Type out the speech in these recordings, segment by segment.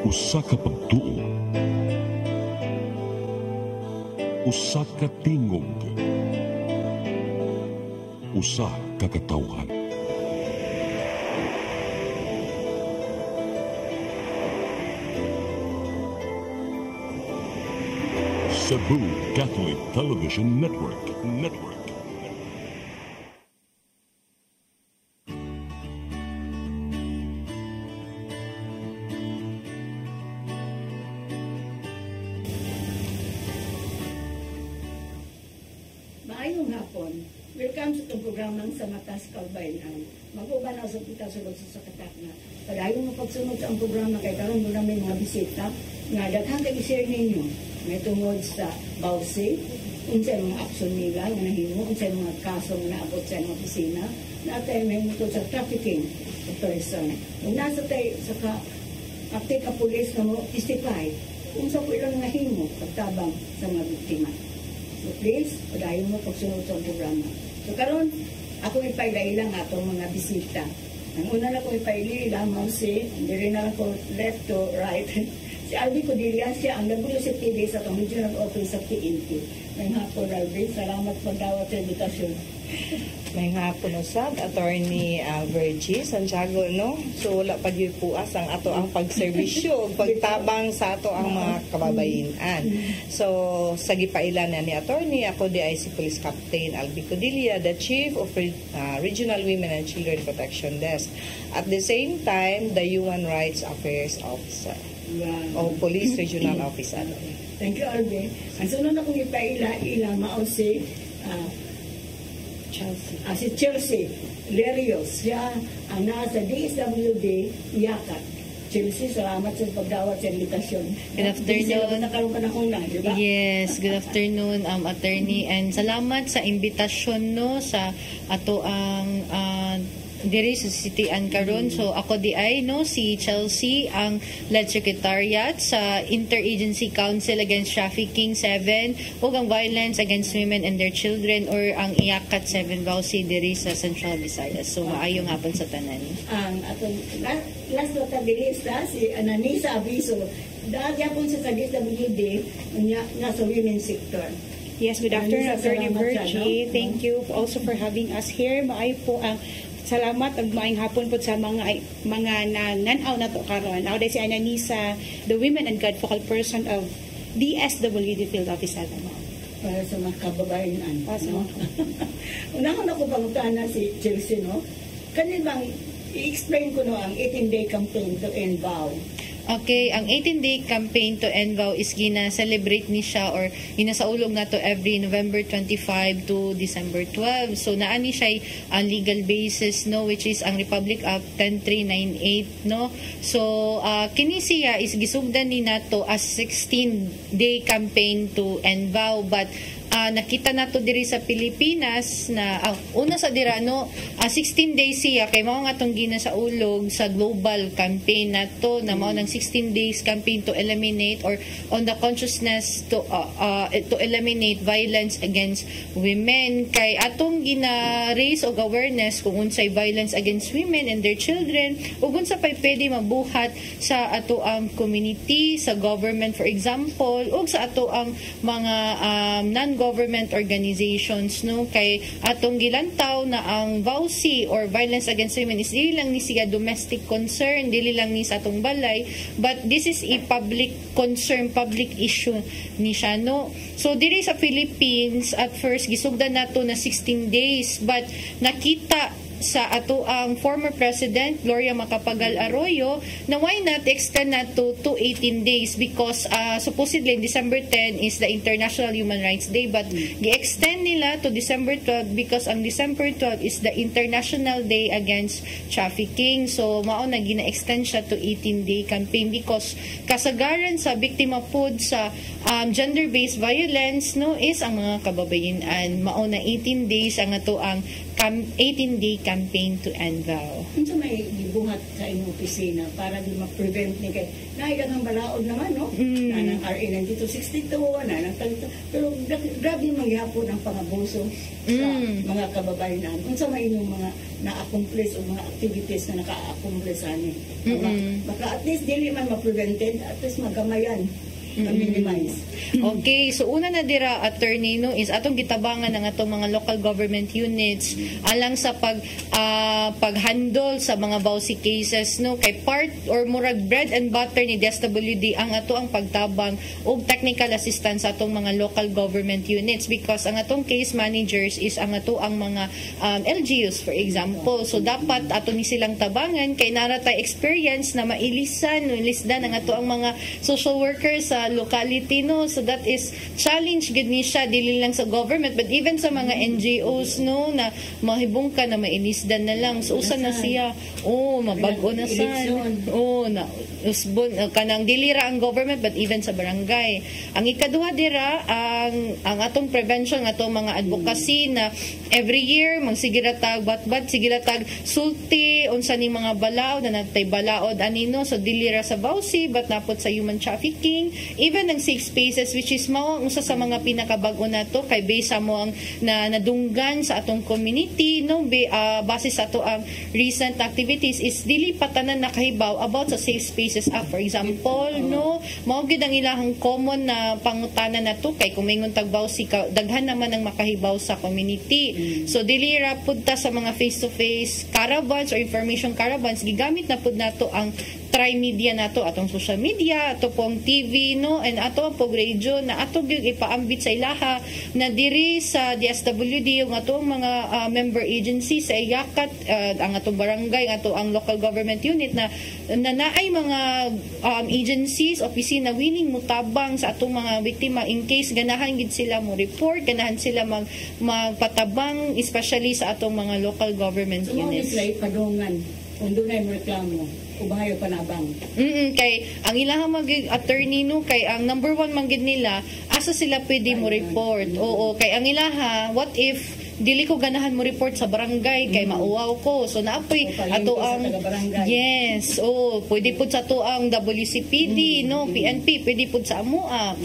Usa ka pagtuo, usa ka tingog, usa ka katawhan. Cebu Catholic Television Network. Maayong hapon. Welcome sa itong programang sa Matas Kalbayan. Mag-uban ako sa kita sulod sa sakatak na. Padayon mo pagsunod sa ang programa kay karon mo namin mga bisita nga daghang kag-share ninyo. May tungod sa bawsi, unsay mga aksyon nila nga nahimo, unsay mga kaso nga naabot sa mga opisina, natay may tungod sa trafficking of person. Kung nasa tayo sa ka pulis na mo testify, unsa po ilang nahimo pagtabang sa mga biktima. So please, padayon mo pagsunod sa programa. So karon ako ipaila nga atong mga bisita. Ang una na ko ipaila mo si, hindi rin na lang ko left to right, si Albi Codilla, siya ang nagulo sa TV sa itong Regional Office of PNP. May hapon, Albi, salamat pagdawat sa invitasyon. May hapon usab, Attorney Virgie Santiago, no? So wala pa gyud puas ang ato ang pagserbisyo, pagtabang sa ato ang mga kababayan. So sa gipailan ni Attorney, ako di ay si Police Captain Albi Codilla, the Chief of Regional Women and Children Protection Desk. At the same time, the Human Rights Affairs Officer. O Police Regional Officer. Thank you, Albi. Ang sunod na kong ipaila mao si Chelsea Lerios. Siya ang nasa DSWD Yakat. Chelsea, salamat sa pagdawat sa invitasyon. Good afternoon. Nakaroon ka na una, di ba? Yes, good afternoon, attorney. And salamat sa invitasyon no sa ato ang diri sa City karon. So ako di ay no si Chelsea ang lead secretariat sa Interagency Council Against Trafficking 7 ug ang Violence Against Women and Their Children or ang IACAT 7 Bausi diri sa Central Visayas. So maayong hapon sa tanan. Ang atong last notabilista si Ananisa Aviso. Dahil yapon sa DSWD nasa women's sector. Yes, good afternoon, Attorney Virgie. Thank you also for having us here. Maayo po ang salamat ug maayong hapon po sa mga nanaw na to karon. Now si Ananisa, the Women and God focal person of DSWD Field Office 7. Para sa mga kababayan. No? Unang ko pangutana si Chelsea, no? Kanil bang i-explain ko no ang 18-day campaign to end vow? Okay, ang 18-day campaign to end vow is gina-celebrate ni siya or ginasaulog na to every November 25 to December 12. So naani siya ang legal basis no which is ang Republic Act 10398 no. So kini siya is gisugdan ni nato as 16-day campaign to end vow but nakita nato diri sa Pilipinas na una sa dira no 16 days siya kay mao nga tong ginasaulog sa global campaign nato na mao ng 16 days campaign to eliminate or on the consciousness to eliminate violence against women kay atong gina-raise og awareness kung unsay violence against women and their children ug unsa pay pwede mabuhat sa ato ang community sa government for example ug sa ato ang mga non-government organizations no kay atong gilantaw na ang VAUSI or violence against women is dili lang ni siya domestic concern, dili lang ni sa atong balay, but this is a public concern, public issue ni siya no. So diri sa Philippines at first gisugdan nato na 16 days but nakita sa ato ang former President Gloria Macapagal Arroyo na why not extend na to 18 days because supposedly December 10 is the International Human Rights Day but gi-extend nila to December 12 because ang December 12 is the International Day Against Trafficking. So mao na gina-extend siya to 18-day campaign because kasagaran sa biktima pod sa gender-based violence no is ang mga kababayan mao na 18 days ang ato ang 18-day campaign to end VAU. Unsa may gibuhat sa inyong opisina para di ma-prevent ni kay naigang balaod naman no na ng RA 9262 na ng talito pero grabe mangyapon ang pangabuso sa mga kababayan. Unsa may inyong mga na-accomplish o mga activities na naka-accomplish ani baka at least dili man ma-prevented, at least magamayan minimize. Okay, so una na dira, attorney, no, is atong gitabangan ng atong mga local government units alang sa pag-handle sa mga VAUSI cases, no, kay part or murag bread and butter ni DSWD ang ato ang pagtabang og technical assistance sa atong mga local government units because ang atong case managers is ang ato ang mga LGUs, for example. So dapat ato ni silang tabangan kay naratay experience na mailisan, lisdan ang ato ang mga social workers sa locality, no. So that is challenge gid ni siya dili lang sa government but even sa mga NGOs, no, na mahibong ka na mainisdan na lang. So usa na siya mabag-o na sad. Na usbon kanang dili ra ang government but even sa barangay. Ang ikaduha dira ang atong prevention, atong mga advocacy na every year magsigiratag batbat sigiratag sulti unsa ni mga balaod na natay balaod anino, so dili ra sa VAUSI but napot sa human trafficking, even ang safe spaces which is mao ang usa sa mga pinakabag-o nato kay base mo ang nadunggan sa atong community, no, base sa ato ang recent activities is dili patanan nakahibaw about sa safe spaces for example, no, mao gid ang ilahang common na pangutana nato kay kung mingon tag VAUSI daghan naman ang makahibaw sa community. So dili ra pud ta sa mga face to face caravans or information caravans, gigamit na pud nato ang tri-media nato, atong social media, ato pong TV, no, and ato pong radio na ato gyud ipaambit sa ilaha na diri sa DSWD yung atong mga member agency sa iyakat ang atong barangay, ato ang local government unit na naay mga agencies, opisina willing mutabang sa atong mga biktima in case ganahan gid sila mo report, ganahan sila magpatabang especially sa atong mga local government units. So, padungan kung doon ay reklamo ubahayo panabang. Kay ang ilahang mag-attorney, no, kay ang number one manggid nila asa sila pwede mo report. Oo, kay ang ilaha what if dili ko ganahan mo report sa barangay kay mauwaw ko, so naapoy ato ang pwede pud sa ato ang WCPD, no, PNP pwede pud sa amoa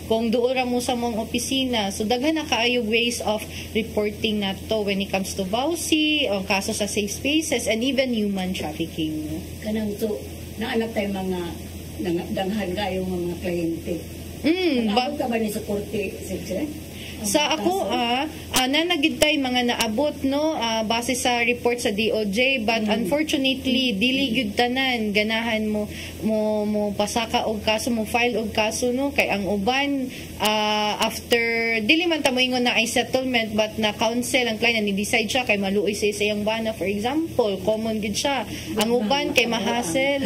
kung duol ra mo sa mong opisina. So daghan na kaayo ways of reporting nato when it comes to VAUSI, ang kaso sa safe spaces and even human trafficking. Kanang so naanak tay mga danghan kayo mga kliyente. Ka ba ni sa korte, sir? Sa ako nanagid tay mga naabot, no, base sa report sa DOJ but unfortunately dili gyud tanan ganahan mo pasaka og kaso, mo file og kaso, no, kay ang uban after dili man ta moingon na ay settlement but na counsel ang client ni decide siya kay maluoy sa iyang bana, for example common gid siya. Ang uban kay mahasel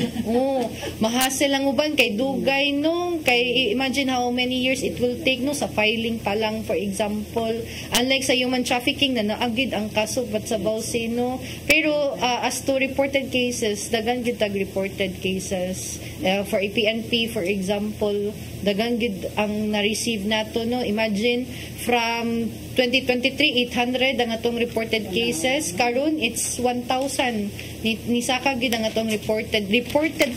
mahasel ang uban kay dugay, no, kay imagine how many years it will take, no, sa filing pa lang, for example. Unlike sa human trafficking na naagid ang kaso but sa VAUSI, no. Pero as to reported cases, dagan gid tag reported cases for PNP, for example, dagan gid ang na-receive nato, no. Imagine from 2023 800 ang atong reported cases, karon it's 1,000 ni saka gid ang atong reported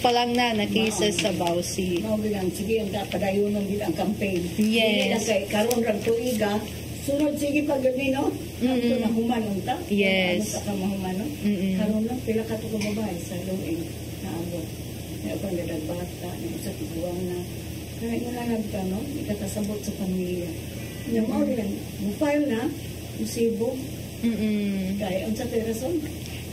pa lang na cases sa VAUSI. Mao bilang sige ang padayon gid ang campaign. Yes. Kay karon ra tuiga sunod sige pag gani, no. Ito na human unta. Yes. Sa mahuman, no. Karon lang pila ka to babae sa luing naabot. May pandadag bata, sa tiguang na kaya nalanag ka, no, ikatasabot sa pamilya. Yung mao rin, file na, musibo. Kaya, ang sa rason?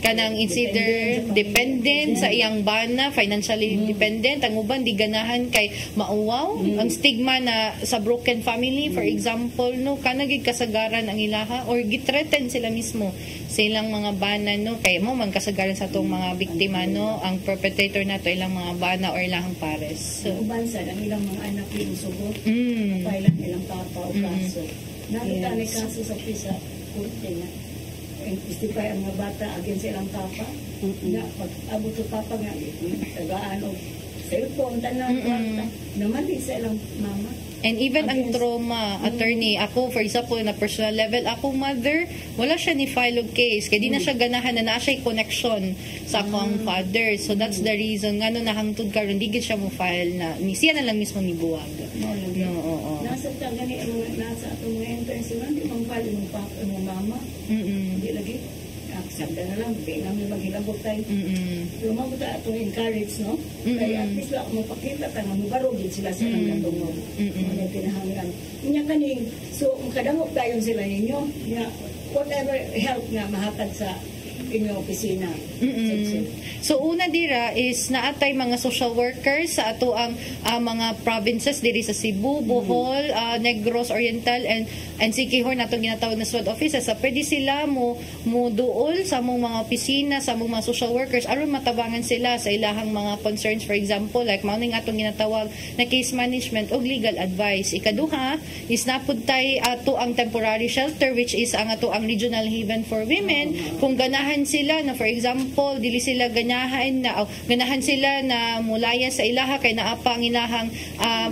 Kanang consider dependent sa iyang bana, financially dependent, ang uban di ganahan kay mauwaw, ang stigma na sa broken family, for example, no, kanagig kasagaran ang ilaha or githreaten sila mismo sa ilang mga bana, no, kay mo man kasagaran sa tong mga biktima, no, ang perpetrator nato ilang mga bana or ilang pares. So uban sa ang ilang mga anak yung sugot, pailan ilang papa o kaso. Nakita ni kaso sa pisa kurte nga istify ang mga bata against ilang papa. Nga, pag abot sa papa nga, tagaan o cellphone, tanan, kwarta. Naman din sa ilang mama. And even ang Against- trauma, attorney, ako, for example, na personal level, akong mother, wala siya ni file og case. Kaya di na siya ganahan na siya connection sa akong father. So that's the reason nga no nahangtod karon di gid siya mo file na ni siya na lang mismo ni buwag. No, oo. Nasa ta gani nasa atong mga entrance man di mang pala mo papa mo mama. Di lagi. Aksada na lang, di namin maghilabot tayo. Pero mabuta atong encourage, no? Kaya at least lang mapakita ka nga, mabarugin sila sa ilang katungod. Mga pinahanggan. Inya kaning, so kadamok tayo sila ninyo, whatever help nga mahatag sa inyong opisina. So una dira is naatay mga social workers sa ato ang mga provinces diri sa Cebu, Bohol, Negros Oriental and Siquijor natong ginatawag na SWAT offices. So pwede sila mo duol sa among mga opisina, sa among mga social workers aron matabangan sila sa ilahang mga concerns, for example like mao ning atong ginatawag na case management o legal advice. Ikaduha is napud tay ato ang temporary shelter which is ang ato ang regional haven for women. Kung ganahan sila na for example dili sila ganahan sila na mulaya sa ilaha kay naapa ang ilahang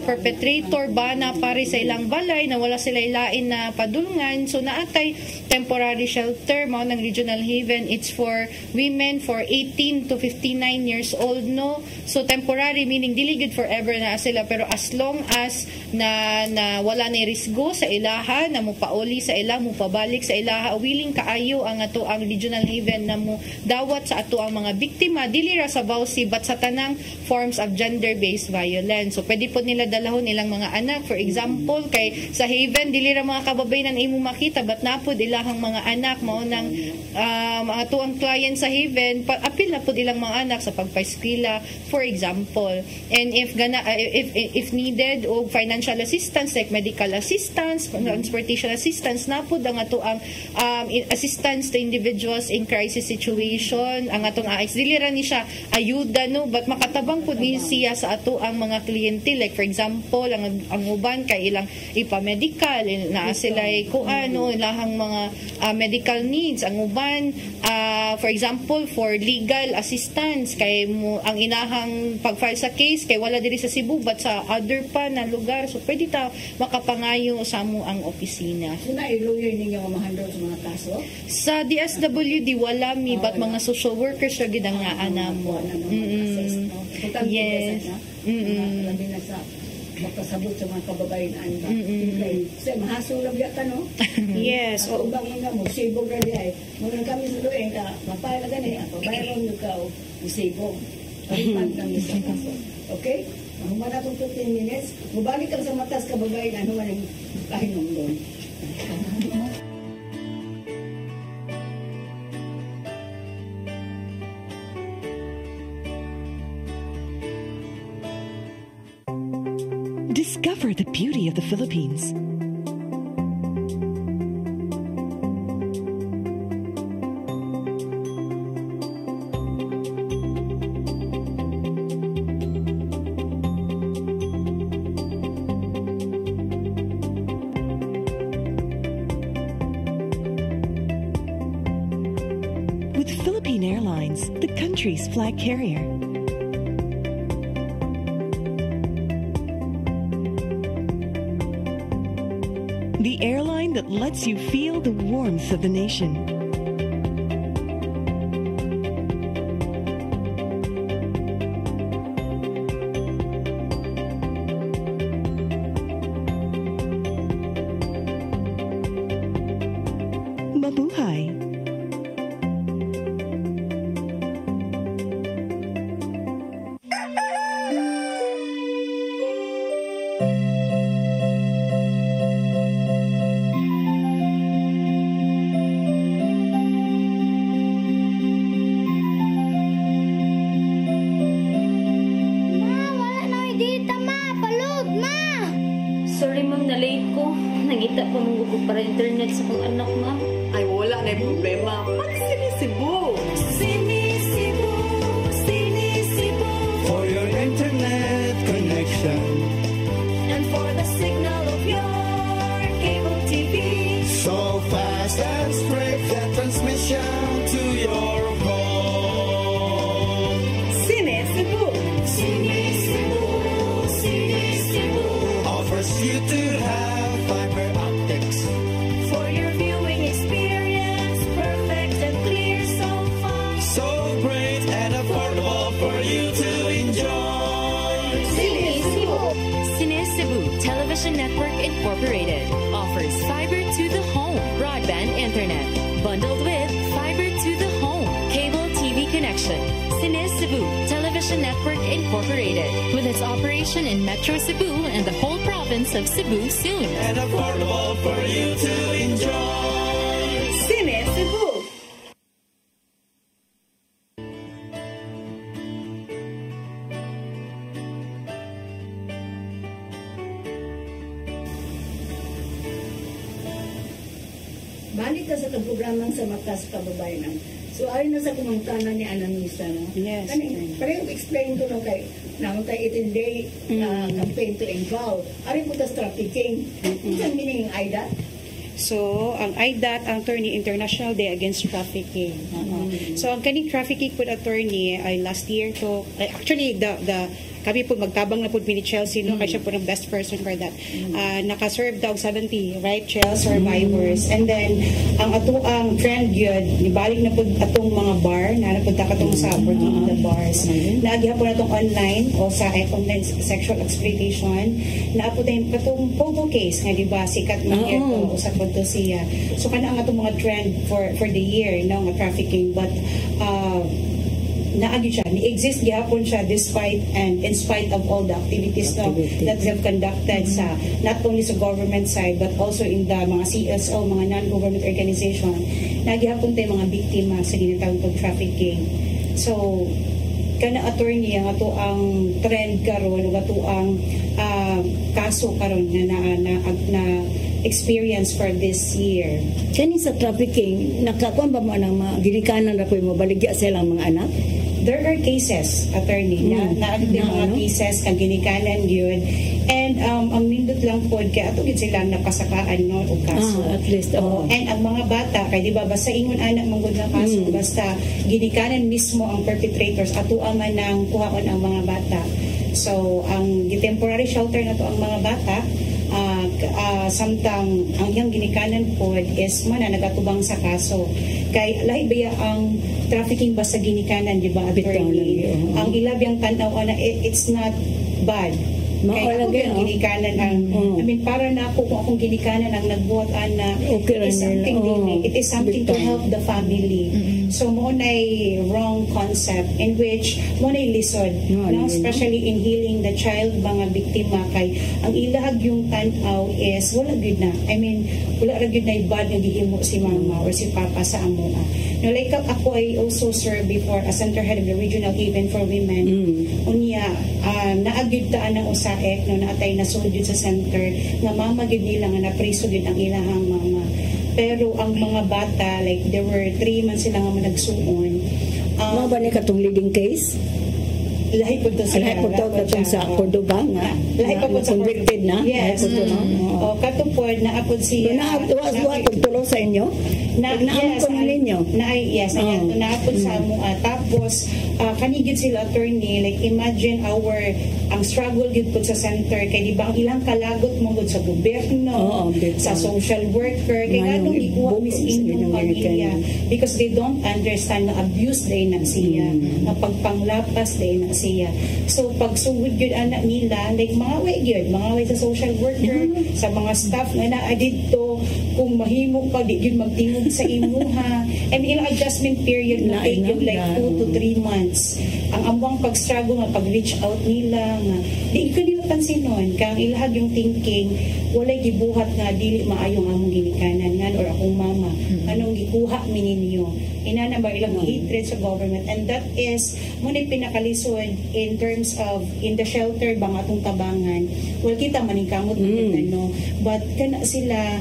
perpetrator ba na pare sa ilang balay na wala sila ilain na padulngan, so naatay temporary shelter mao ng regional haven. It's for women for 18 to 59 years old, no? So temporary meaning dili gid forever na sila, pero as long as na wala na risgo sa ilaha na mo pauli sa ilaha, mo pabalik sa ilaha, willing kaayo ang ato ang regional haven na mo dawat sa ato ang mga biktima dili ra sa bawsi but sa tanang forms of gender-based violence. So pwede po nila dalahon ilang mga anak, for example kay sa haven dili ra mga kababayan imo makita but napod ilahang mga anak mao nang mga tuang client sa haven apil na pud ilang mga anak sa pagpa-eskwela, for example. And if needed og financial assistance like medical assistance, transportation assistance, napod ang ato ang assistance to individuals in crisis situation. Ang atong AIS dili ra ni siya ayuda, no, but makatabang pud ni siya sa ato ang mga kliyente, like for example ang uban kay ilang ipa-medical na sila kuano ilahang mga medical needs, ang uban for example for legal assistance kay mo ang inahang pag-file sa case kay wala diri sa Cebu but sa other pa na lugar, so pwede ta makapangayo sa mo ang opisina. So na-lawyer ninyo nga ma-handle sa mga kaso? Sa DSWD wala mi but mga social workers ra gid ang ana mo. Yes. Labi na sa makasabot sa mga kababayan ba? Kasi mahasong labya ka, no? Yes. Ako bang nga mo, sibog na di ay. Muna kami sa luwing ka, mapaya na gani, ako bayron nyo ka o sibog. Pagpag kami sa kaso. Okay? Mahuman na itong 15 minutes. Mubalik kang sa matas kababayan, ano man yung kahinom doon. Discover the beauty of the Philippines. With Philippine Airlines, the country's flag carrier. The airline that lets you feel the warmth of the nation. Mabuhay! Sorry ma'am, na-late ko. Nangita pa mong gusto para internet sa kong anak ma'am. Ay, wala na yung problema. Mag-Sinisibu! Sinisibu, Sinisibu. For your internet connection. And for the signal of your cable TV. So fast and straight the transmission to your home. Sinisibu! Sinisibu. you to enjoy. Cine Cebu Television Network Incorporated offers fiber to the home broadband internet bundled with fiber to the home cable TV connection. Cine Cebu Television Network Incorporated, with its operation in Metro Cebu and the whole province of Cebu soon. And affordable for you to enjoy. Cine Cebu. Balik ka sa programang sa Matas Kababayan. So, ayon na sa kumangkana ni Anamisa, no? Yes. Parang explain ko no kay 18-day campaign to involve. Arin po tas trafficking. Isang meaning IDA? So, ang IDAT, ang attorney, International Day Against Trafficking. So, ang kaning trafficking po attorney ay last year to, actually, kami po magtabang na po ni Chelsea, no? Kasi siya po ng best person for that. Naka-serve daw 70, right, child survivors. And then, ang trend yun, nibalik na po atong mga bar, na napunta ka itong sa working in the bars. Naagya po na itong online o sa online sexual exploitation. Naapo tayong itong photo case, nga diba, sikat na ito, sa punto siya. So, kana ang itong mga trend for the year, no, nga trafficking. But, naagi siya, ni-exist gihapon siya despite and in spite of all the activities that they have conducted sa not only sa government side but also in the mga CSO, mga non-government organization, nagihapon tayo mga biktima sa ginatawag pag trafficking. So, kana attorney ang ato ang trend karon ug ato ang kaso karon na experience for this year. Kani sa trafficking, nakakuan ba mo ng mga ginikanan na ko mo baligya sa ilang mga anak? There are cases, attorney, na mga cases kang ginikanan yun. And ang nindot lang po, kaya ito silang napasakaan no, o kaso. At least, And ang mga bata, kaya di ba, basta ingon anak manggod ng kaso, basta ginikanan mismo ang perpetrators, ato man ng kuhaon ang mga bata. So, ang temporary shelter na to ang mga bata, samtang ang iyang ginikanan po is mana nagatubang sa kaso. Kay lahi ba ang trafficking ba sa ginikanan, di ba, attorney? Ang ilabiyang tanaw na it's not bad. Kaya ako yung ginikanan ang, I mean, para na ako kung akong ginikanan ang nagbuhat na it is something to help the family. So, mo na wrong concept in which mo na lisod, no? Especially in healing the child, mga biktima, kay ang ilahag yung tanaw is wala good na. I mean, wala good na ibad yung gihimo si mama or si papa sa amoa. No, like ako ay also served before as center head of the Regional Haven for Women. Unya, naagid taan ng usaek no naatay na sudid sa center nga mama gid nila nga napriso gid ang ilahang mama. Pero ang mga bata, like there were 3 months sila nga managsuon. Mga ba ni katong leading case? Lahi po to sila. Lahi po to sa Cordoba nga. Lahi po sa convicted na. Yes. O katupod na apod siya. Naapod tulo sa inyo? Naapod ninyo? Yes. Naapod sa mo. Tapos, kanigid sila attorney, like imagine ang struggle gid po sa center, kay di ba ang ilang kalagot mo sa gobyerno, sa social worker, kay ganun ikuha mis inyong pamilya because they don't understand na abuse day na siya, na pagpanglapas day na siya. So pag sugod yun anak nila, like mga way sa social worker, sa mga staff nga naa dito, kung mahimo pa di yun magtingog sa imuha, and ilang adjustment period na take yun like 2 to 3 months. Ang amwang pag-struggle nga pag-reach out nila nga di ko nila pansinon kang ilahag yung thinking walay gibuhat nga dili maayong among ginikanan nga or akong mama anong gikuha mi ninyo inana ba ilang hatred sa government, and that is muna pinakalisod in terms of in the shelter bang atong tabangan. Well, kita maningkamot no, but kana sila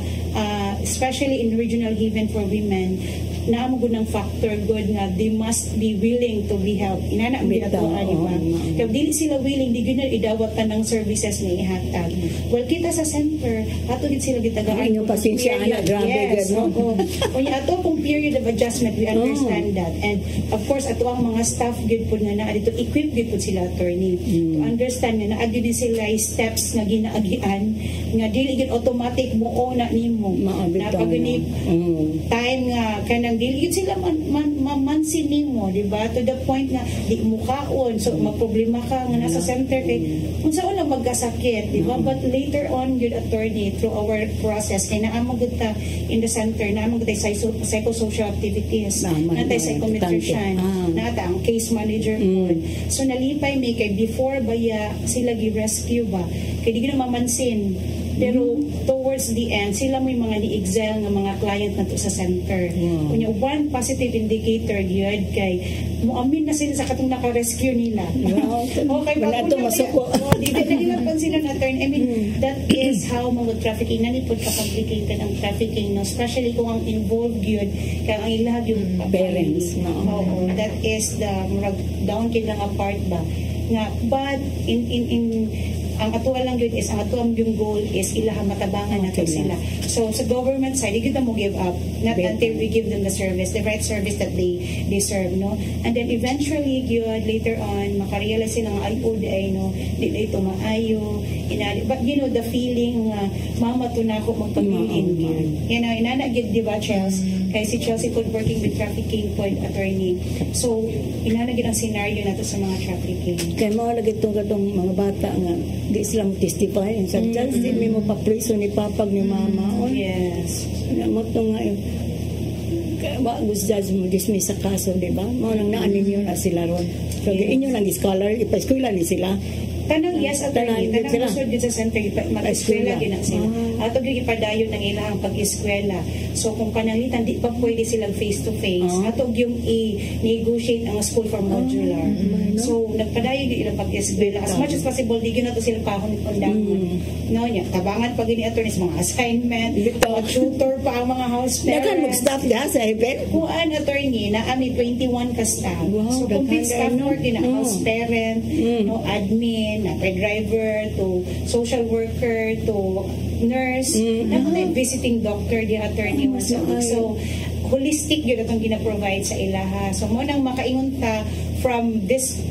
especially in Regional Haven for Women, naamo gud ng factor good nga they must be willing to be helped. Inana ang ginagawa, di ba? Kaya dili sila willing, di gud na idawat ng services na ihatag. Well, kita sa center, ato din sila gitagaan yung pasensya na grabe yes, no. Kunya ato pong period of adjustment, we understand that. And of course, ato ang mga staff gud po na dito equip gud po sila attorney to understand na naagi din sila steps nga ginaagian nga dili gid automatic mo na nimo na pag time nga kana kanang dili yun sila mansin nimo, di ba? To the point na di mo kaon, so magproblema ka nga nasa center kay unsa wala magkasakit, di ba? But later on good attorney through our process kay naamang gud ta in the center, naamang gud ta psychosocial activities, natay psychometrician, nata ang case manager po. So nalipay may kay before baya sila gi-rescue ba kay di na mamansin. Pero towards the end, sila may mga ni-exile ng mga client na to sa center. Kunya, one positive indicator yun kay muamin na sila sa katong naka-rescue nila. Okay, wala ito masuko. Di nila pansin na attorney. I mean, that is how mga trafficking, nanipod ka-complicated ang trafficking, no? Especially kung ang involved yun, kaya ang ilag yung parents. That is the down kilang apart ba. Nga, but in ang atuwa lang yun is, ang atuang yung goal is ilaha matabangan natin sila. So, sa government side, hindi kita mo give up. Not until we give them the service, the right service that they deserve, no? And then eventually, yun, later on, makarealize sila nga, ay, no? Di ito maayo. But, you know, the feeling, mama to na ako magpag-in yun. You know, inanagid, di ba, Chelsea? Kaya si Chelsea po working with trafficking point attorney. So, inanagid ang scenario nato sa mga trafficking. Kaya mga lagi itong mga bata nga, di sila testify. Sa chance, di mo pa-preso ni papag ni mama. Yes. Mo ito nga yung bagus judge mo dismiss sa kaso, di ba? Mga nang naanin yun na sila ron. So, inyo lang scholar, ipa-eskwela ni sila. Tanang yes, attorney. Tanang masod din sa center, mag-eskwela din ang sila. Ato yung ipadayon ng ilang pag-eskwela. So, kung pananglitan, di pa pwede silang face-to-face. Ato yung i-negotiate ang school for modular. So, nagpadayon yung ilang pag-eskwela. As much as possible, di na to sila pahon-undangon. No, niya. Tabangan pag ini attorneys, mga assignment, mga tutor pa ang mga house parents. Nakan mag-staff niya sa event? Kuan, attorney, na ami 21 ka staff. So, complete staff work din ang house parent, no, admin, na driver to social worker to nurse, na visiting doctor, the attorney was so holistic yun itong gina-provide sa ilaha. So mo nang makaingon ta from this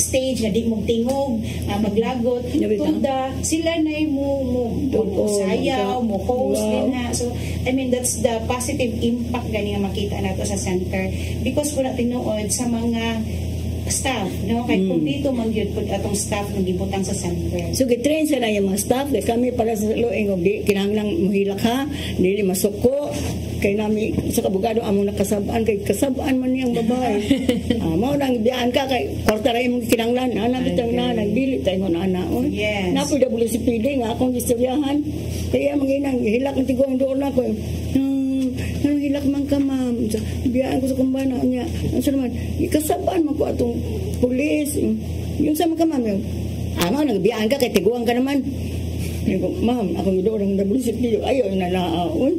stage na di mong tingog, maglagot, tunda, sila na mo sayaw, mo host din na. So, I mean, that's the positive impact gani nga makita nato sa center. Because po na tinuod sa mga staff, no? Kaya kung dito mangyod po atong staff ng gibutang sa center. So, gitrain sa na yung mga staff, kaya kami para sa luing, di kinahanglang muhilak ha, dili masuko, kay nami sa kabugado among nakasabaan, kay kasabaan man niyang babae. Mao nang biyaan ka, kay kortaray mong kinahanglan, bitang na, nagdili tayo na anaon. Yes. Napoy WCPD nga akong istoryahan, kaya manginang, hilak ng tigong doon ako, hilak man ka, ma'am. Biyaan ko sa kumbana niya. Ano sa naman, ikasabaan mo ko atong pulis. Yung sama ka, ma'am. Nagbiyaan ka, kay tiguan ka naman. Ma'am, akong doon ang WCP. Ayaw na naon.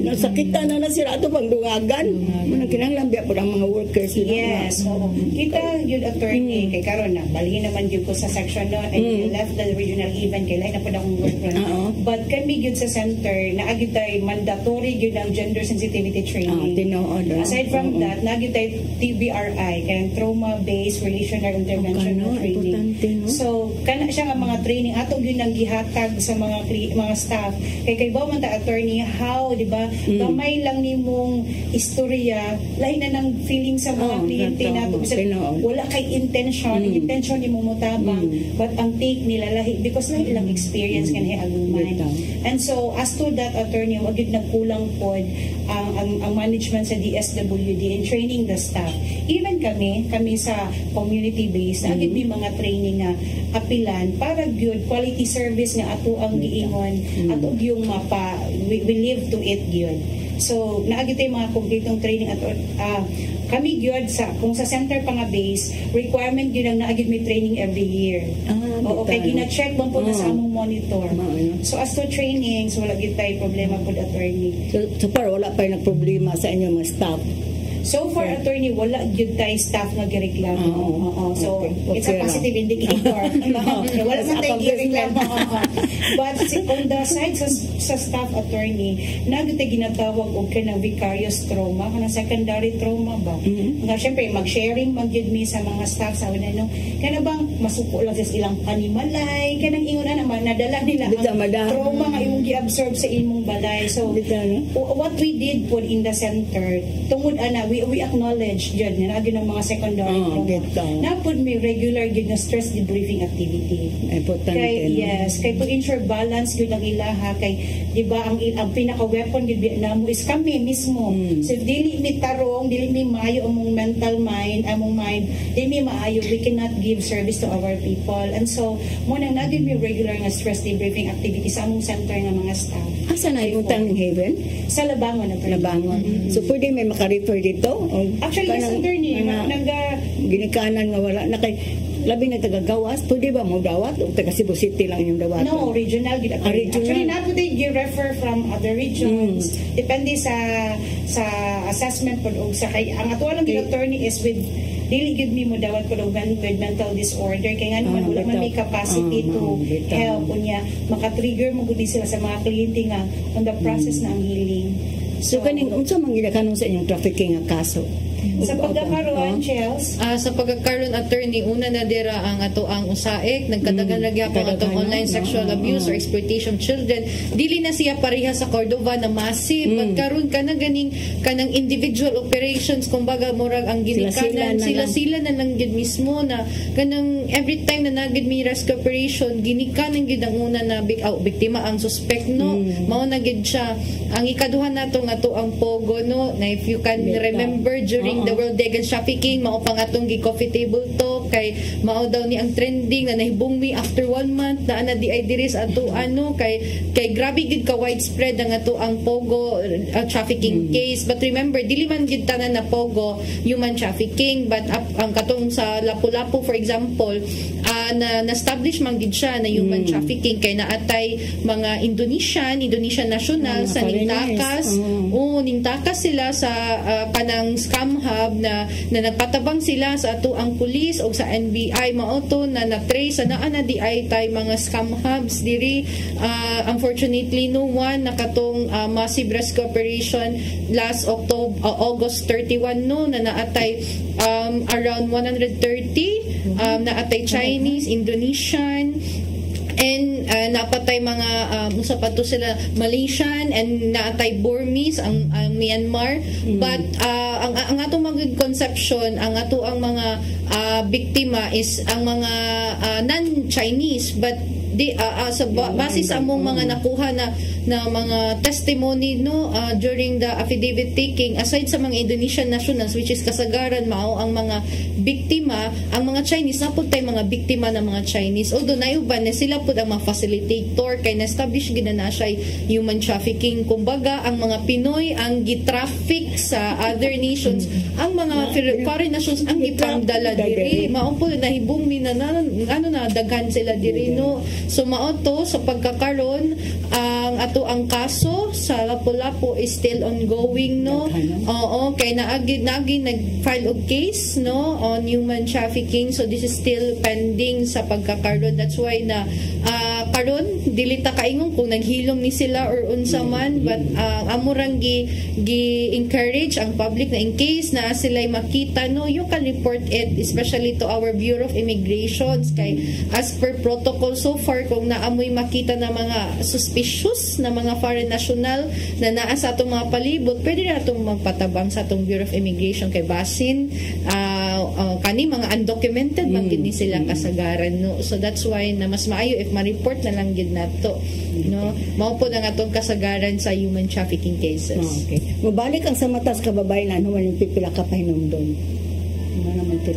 Nasakitan na sila ito pang dungagan. Manang kinahanglan biya po ang mga workers. Yes. Kita yun attorney kay karon na bali naman yun ko sa section no, and you left the regional event kay lain na po akong workers. But kami yun sa center naagid tayo mandatory yun ang gender sensitivity training. Aside from that, naagid tayo TBRI kaya trauma-based relational intervention training. So, kana siya nga mga training ato yun ang gihatag sa mga staff kay ba man ta attorney how di ba gamay lang nimong istorya lahi na ng feeling sa mga kliyente nato wala kay intention ni mo mutabang but ang take nila lahi because lahi ilang experience kanhi aluman and so as to that attorney wag gid nagkulang pod ang management sa DSWD in training the staff even kami sa community based agid may mga training nga apilan para gyud quality service nga ato ang giingon ato yung mapa we live to it gyud. So naagi tay mga kompletong training ato kami gyud sa kung sa center pa nga base requirement gyud ang naagi may training every year. Okay gina-check mo po na sa among monitor. So as to training so wala gyud tay problema pud attorney. So far wala pa yung problema sa inyong mga staff. So far, attorney, wala gyud tay staff nga gireklamo. So, it's a positive indicator. Wala man tay gireklamo. But on the side sa staff attorney, nagtay ginatawag og kanang vicarious trauma, kanang secondary trauma ba? Nga syempre mag-sharing magyud mi sa mga staff sa una no. Kana bang masuko lang sa ilang panimalay, kanang ingon na naman nadala nila ang trauma nga imong gi-absorb sa imong balay. So what we did put in the center, tungod ana we acknowledge jud na ng mga secondary trauma. Na pud may regular gid na stress debriefing activity. Kay yes, kay to ensure balance gud ang ilaha kay di ba ang pinaka weapon gid Vietnam is kami mismo. So if dili mi tarong, dili mi maayo among mental mind, among mind, dili mi maayo, we cannot give service to our people. And so mo nang nagid mi regular nga stress debriefing activity sa among center nga mga staff. Asa na ibutang ng Haven? Sa Labangon na Labangon. So pwede may maka-refer dito? Actually, yes, attorney, ginikanan nga wala na kay labi na taga-gawas, pwede ba mo dawat o taga Cebu City lang yung dawat? No, regional. Actually, not today you refer from other regions. Depende sa assessment po o sa kay ang atuan ng attorney is with dili give me mo dawat ko with mental disorder kaya nga naman wala man may capacity to help unya maka-trigger mo gudi sila sa mga kliyente nga on the process na ang healing. So kaning unsa man gid kanung sa inyong trafficking nga kaso? Sa pagkakaroon, Chels? Sa pagkakaroon, attorney, una na dira ang ato ang usaik, nagkadagan nagyapon atong online sexual abuse or exploitation of children. Dili na siya pareha sa Cordova na massive. Pagkaroon ka na ganing kanang individual operations, kumbaga murag ang ginikanan, sila na lang gid mismo na kanang every time na nagid mi rescue operation, ginikanan gid ang una na biktima ang suspect no. Mao na gid siya. Ang ikaduha nato nga to ang pogo no, na if you can remember during the World Against Trafficking, mao pang atong gi-coffee table talk kay mao daw ni ang trending na nahibong mi after 1 month na ana di ay diri sa ato ano kay grabe gid ka widespread ang ato ang pogo trafficking case. But remember, dili man gid tanan na pogo human trafficking, but ang katong sa Lapu-Lapu for example, na-establish man gid siya na human trafficking kay naatay mga Indonesian national sa Ningtakas. Ningtakas sila sa kanang scam hub na nagpatabang sila sa ato ang pulis o sa NBI maoto na na-trace na di ay tay mga scam hubs diri. Unfortunately no one nakatong massive rescue operation last August 31 no na naatay around 130 naatay Chinese, Indonesian, and napatay mga usa pa to sila Malaysian, and naatay Burmese ang Myanmar. But ang atong mga conception, ang ato ang mga biktima is ang mga non-Chinese, but base sa among mga nakuha na mga testimony no during the affidavit taking, aside sa mga Indonesian nationals which is kasagaran mao ang mga biktima, ang mga Chinese napud tay mga biktima ng mga Chinese, although nayuban na sila pud ang mga facilitator kay na-establish gid na siya human trafficking. Kumbaga ang mga Pinoy ang gi-traffic sa other nations, ang mga foreign nations ang gipamdala diri, mao pud nahibong mi na daghan sila diri no. So mao to sa pagkakaroon ang ato ang kaso sa Lapu-Lapu is still ongoing no. Oo, kay naagi nag-file og case no on human trafficking, so this is still pending sa pagkakaroon. That's why na karon dili ta kaingon kung naghilom ni sila or unsa man, but amurang gi-encourage ang public na in case na sila'y makita no, you can report it especially to our Bureau of Immigrations kay as per protocol so far kung naamoy makita na mga suspicious na mga foreign national na naa sa atong mga palibot, pwede na itong magpatabang sa atong Bureau of Immigration kay basin kani mga undocumented man gid ni sila kasagaran no. So that's why na mas maayo if ma-report na lang gid nato no. Mao po ang atong kasagaran sa human trafficking cases. Okay. Mabalik ang sa matas kababayan ano man yung pipila ka pahinumdom. Ano naman to?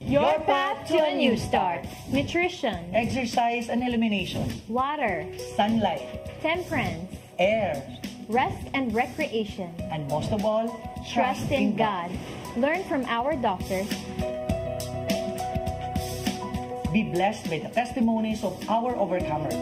Your path to a new start. Nutrition. Exercise and elimination. Water. Sunlight. Temperance. Air. Rest and recreation. And most of all, trust in God. Learn from our doctors. Be blessed by the testimonies of our overcomers.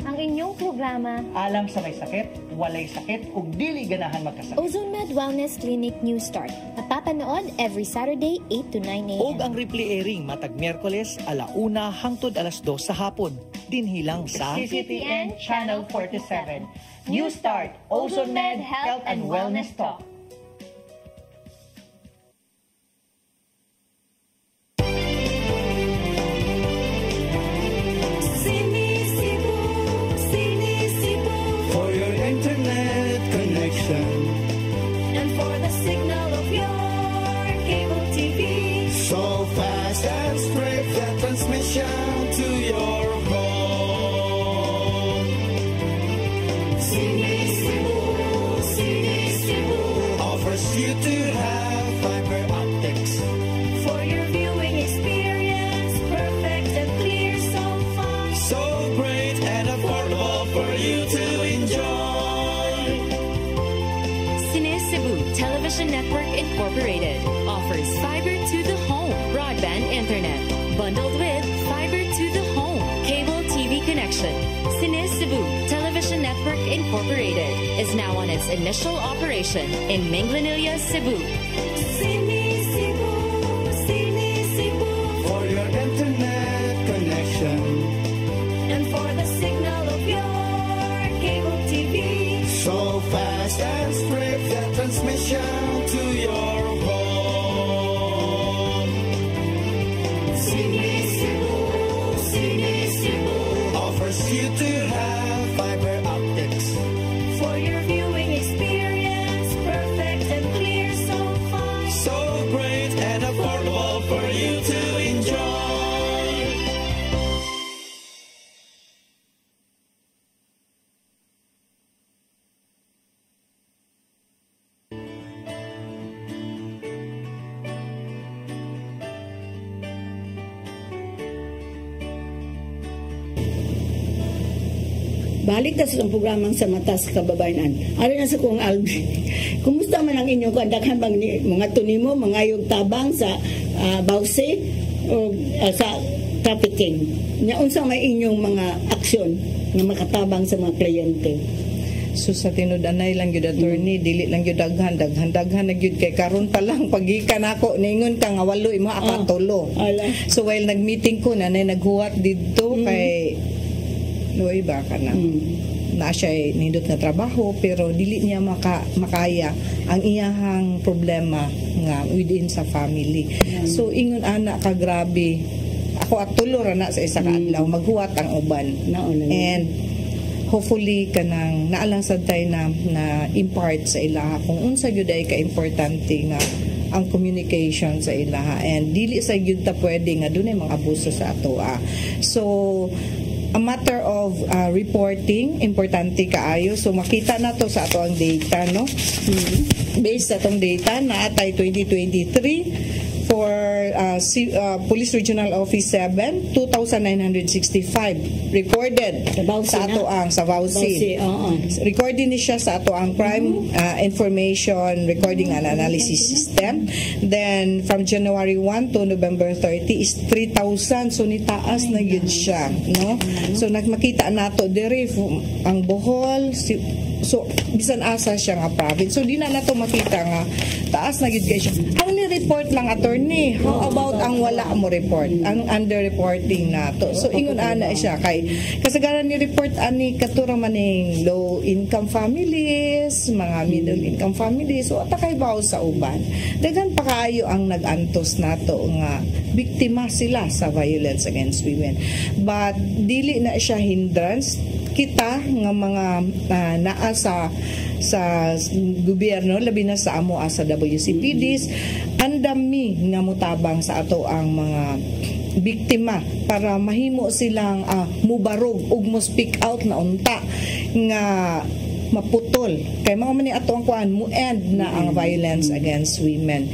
Ang inyong programa Alam sa may sakit, walay sakit, ug dili ganahan magkasakit. Ozone Med Wellness Clinic New Start. Mapapanood every Saturday 8 to 9 a.m. Ug ang replay airing matag Miyerkules 1:00 hangtod 2:00 sa hapon. Dinhilang sa CCTN Channel 47. New Start, Ozone Med Health and Wellness Talk. For your internet connection And for the signal of your cable TV. so fast and straight that transmission to your home. Sini Cebu offers you to have fiber optics. for your viewing experience, perfect and clear so fast. So great and affordable for you to enjoy. Cine Cebu Television Network Incorporated offers fiber to the home broadband internet bundled with fiber to the home cable TV connection. Cine Cebu Television Network Incorporated is now on its initial operation in Minglanilla, Cebu. Sini Cebu For your internet connection and for the signal of your cable TV. so fast and straight that transmission to your home. Sini Cebu Offers you to have fiber optics. for your viewing experience, perfect and clear so fast. So great and affordable for you to enjoy. Balik na sa programang sa Matas Kababayan. Ari na sa kong Albi. Kumusta man ang inyong kandakan bang mga tunimo, mga yung tabang sa bawse o sa trafficking? Nya unsa may inyong mga aksyon nga makatabang sa mga kliyente? So sa tinud-anay lang gyud attorney, dili lang gyud daghan na gyud kay karon pa lang pagikan ako ningon ka nga walo imo apat tulo. So while nagmeeting ko nanay naghuwat didto kay Loy ba ka na na siya nindot na trabaho pero dili niya makaya ang iyahang problema nga within sa family. So ingon ana ka grabe ako at tulo ra na sa isa ka adlaw maghuwat ang uban. And hopefully kanang naalang sad tay na impart sa ilaha kung unsa gyud ay ka importante nga ang communication sa ilaha and dili sa gyud ta pwede nga dunay mga abuso sa atoa. So a matter of reporting, importante kaayo. So makita na to sa ato ang data, no? Based sa atong data na atay 2023 for Police Regional Office 7, 2,965 recorded sa ato ang sa Bausi. Recorded ni siya sa ato ang crime information recording and analysis system. Then from January 1 to November 30 is 3,000. So nitaas na yun siya, no? So nagmakita nato diri ang Bohol, so bisan asa siya nga province. So di na nato makita nga taas na gid siya. Ang ni-report lang attorney. How about ang wala mo report? Ang under-reporting nato. So ingon ana siya kay kasagaran ni report ani katura maning low income families, mga middle income families. So atakay baw sa uban. Daghan pa kaayo ang nag-antos nato nga biktima sila sa violence against women. But dili na siya hindrance kita nga mga naa sa gobyerno labi na sa amo sa WCPDs andami nga mutabang sa ato ang mga biktima para mahimo silang mubarog ug mo speak out na unta nga maputol kay mga man ni ato ang kuan mo end na ang violence against women.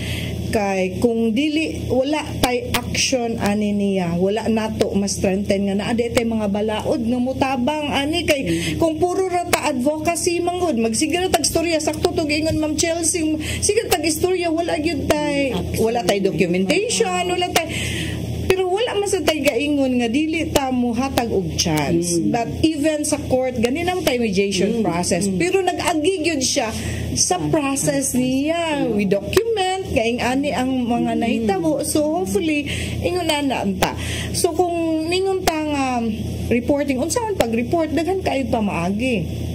Kay kung dili wala tay action ani niya wala nato ma-strengthen nga naa tay mga balaod nga mutabang ani kay kung puro ra ta advocacy mangod magsigara tag istorya sakto to gingon Ma'am Chelsea sigara tag istorya wala gyud tay documentation wala tay pero wala man sa taygaingon nga dili ta mo hatag og chance. But even sa court gani nam kay mediation process, pero nag-agi gyud siya sa process niya. We document kaing ani ang mga nahitabo. So hopefully ingon na anta. So kung ningon tang reporting unsaon pag-report daghan kayo pa maagi.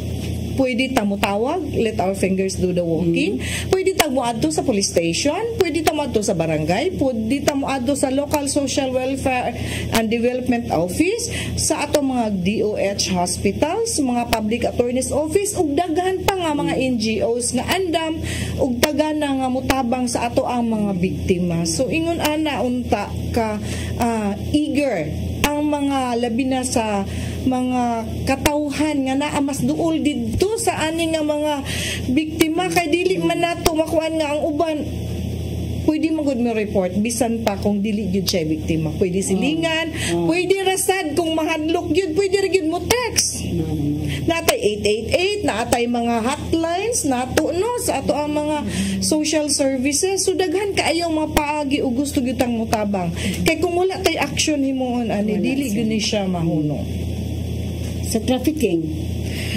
Pwede ta mo tawag, let our fingers do the walking. Pwede ta mo adto sa police station, pwede ta mo adto sa barangay, pwede ta mo adto sa local social welfare and development office, sa ato mga DOH hospitals, mga public attorney's office, ug daghan pa nga mga NGOs nga andam ug tagana nga mutabang sa ato ang mga biktima. So ingon ana unta ka eager ang mga labi na sa mga katawhan nga naa mas duol didto sa ani nga mga biktima kay dili man nato makuan nga ang uban pwede magud mo report bisan pa kung dili gyud siya biktima, pwede silingan, pwede rasad kung mahadlok gyud, pwede ra gyud mo text. Natay 888, natay mga hotlines nato no sa ato ang mga social services. So daghan kaayo mga paagi ug gusto gyud tang mutabang. Kay kung wala tay action himuon ani dili gyud ni siya mahuno. Sa trafficking.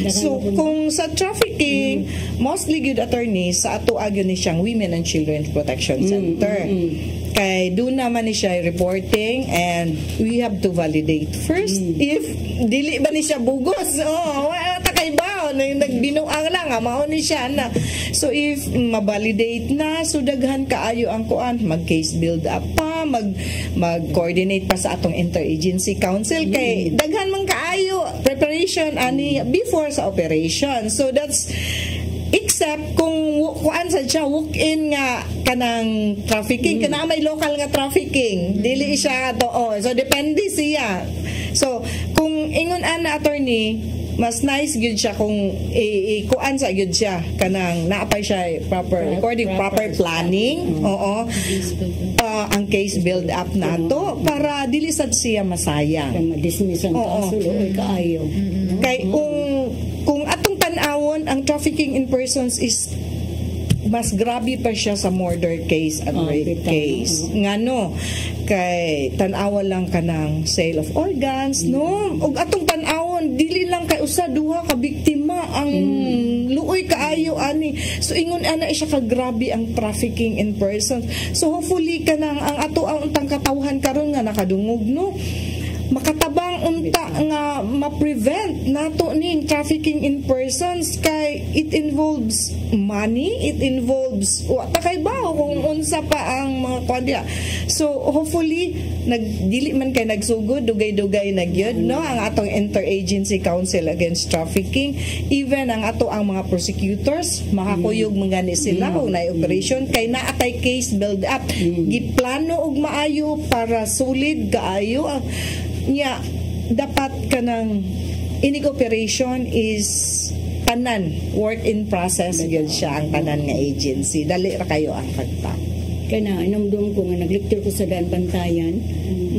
So kung sa trafficking, mostly good attorneys sa ato agyon ni siyang Women and Children Protection Center. Kay doon naman ni siya reporting and we have to validate first if dili ba ni siya bugos. Wala ta kay bao nagbinuang lang mao ni siya na. So if ma-validate na, so daghan kaayo ang kuan, mag-case build up pa, mag-coordinate pa sa atong interagency council kay daghan man kaayo preparation ani before sa operation. So that's except kung kuan sa siya walk-in nga kanang trafficking kana may local nga trafficking dili siya to so depende siya. So kung ingon ana attorney mas nice gyud siya kung kuan sa gyud siya kanang naapay siya proper recording, proper planning, ang case build up nato para dili sad siya masayang ma-dismiss ang kaso kaayo. Kay kung atong tan-awon ang trafficking in persons is mas grabe pa siya sa murder case and rape case. Ngano kay tan-awa lang kanang sale of organs no ug atong tan-awon dili lang kay usa duha ka biktima ang luoy kaayo ani. So ingon ana siya ka grabe ang trafficking in persons. So hopefully kanang ang ato ang untang katawhan karon nga nakadungog no makatabang unta nga ma-prevent nato ning trafficking in persons kay it involves money, it involves wata kay bao kung unsa pa ang mga kwadya. So hopefully dili man kay nagsugod dugay-dugay na gyud no ang atong interagency council against trafficking, even ang ato ang mga prosecutors makakuyog mangani sila kung na operation kay naatay case build up giplano og maayo para solid kaayo nya dapat kanang inig operation is tanan work in process gyud siya ang tanan nga agency dali ra kayo ang pagta kana inumdum ko nga naglecture ko sa daan bantayan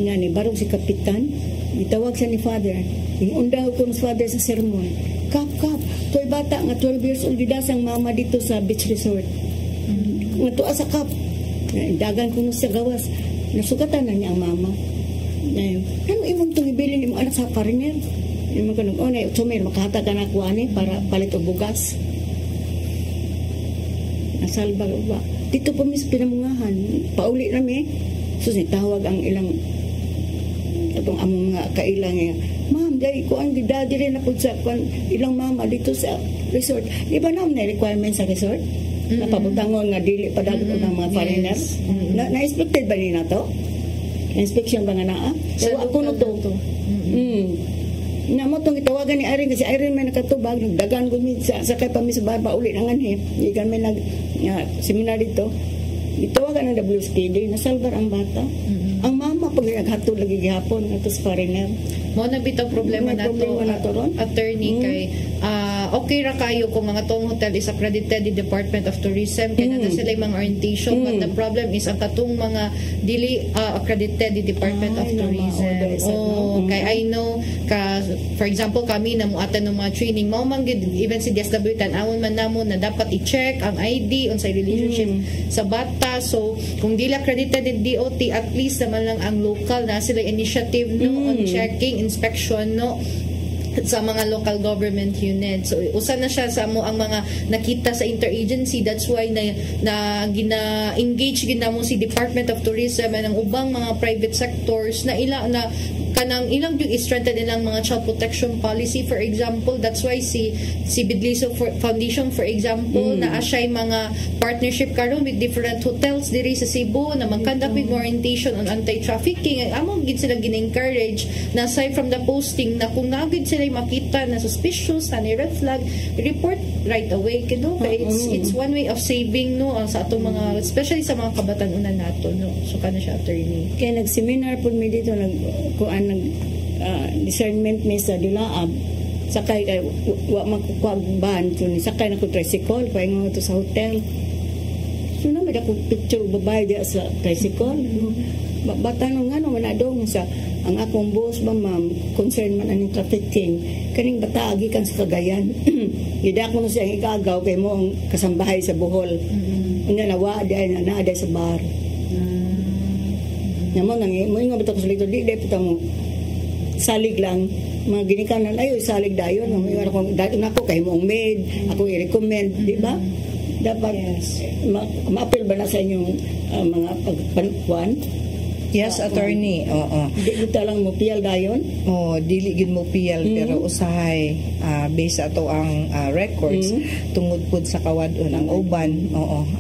nga ni barog si kapitan gitawag sa ni father inundaw ko sa father sa sermon kap toy bata nga 12 years old gidasang mama dito sa beach resort nga tuwa sa kap dagan ko sa gawas nasugatan na niya ang mama. Ano imong itong ibilin imong anak sa pariner? Imong kanong, sumir, makahata ka na kuwani para palit o bugas. Nasalba ba? Dito po mis pinamungahan. Pauli nami. So, tawag ang ilang itong among mga kailang ma'am, dahil kuan daddy rin ako sa ilang mama dito sa resort. Di ba naman na requirement sa resort? Napabutangon nga dili padagot ng mga foreigner. Na-expected ba nila to? Inspection ba nga naa? So ako no to. Namo tong itawagan ni Irene kasi Irene may nakatubag nagdagan gumi sa kay pa mi sa bar uli nangan ikan may nag seminar dito. Itawagan ng WSKD nasalbar ang bata. Ang mama pag naghatod lagi gihapon atos foreigner. Mo na bitaw problema nato attorney kay okay ra kayo kung mga tong hotel is accredited the Department of Tourism kaya na sila yung mga orientation but the problem is ang katong mga dili accredited the Department of Tourism. Kay I know for example kami na muatan ng mga training mao man gid even si DSW tan-awon man namon na dapat i-check ang ID unsay relationship sa bata. So kung dili accredited the DOT at least naman lang ang local na sila initiative on checking inspection sa mga local government units. So usa na siya sa mo ang mga nakita sa interagency. That's why na gina-engage ginamo si Department of Tourism and ang ubang mga private sectors na kanang ilang yung i-strengthen nilang mga child protection policy. For example, that's why si Bidliso Foundation for example na asya mga partnership karon with different hotels diri sa Cebu na mag-conduct with orientation on anti-trafficking. Amo gid sila gin-encourage na aside from the posting na kung naagid sila makita na suspicious na red flag, report right away kay it's one way of saving sa atong mga especially sa mga kabatan-unan nato so kana siya attorney kay nag-seminar pud mi dito kuan discernment mi sa Dilaab sakay kay wa makukuan kun sakay na ko tricycle kay ngo to sa hotel so na may ko picture babae dia sa tricycle bata no ngano manadong sa ang akong boss ba ma'am concern man aning trafficking kaning bata agi kan sa Cagayan gida ko no siya igagaw kay mo ang kasambahay sa Bohol unya nawa di na ada sa bar mo ingon bitaw ko sa lito di pita mo salig lang mga ginikanan ayo salig dayon mo ingon ako dayon ako kay mo maid ako i-recommend di ba dapat ma-appeal ba na sa inyong mga pagpanuan. Yes, attorney. Di kita lang mo piyal dayon? Dili gid mo piyal pero usahay based ato ang records tungod pud sa kawadon ang uban.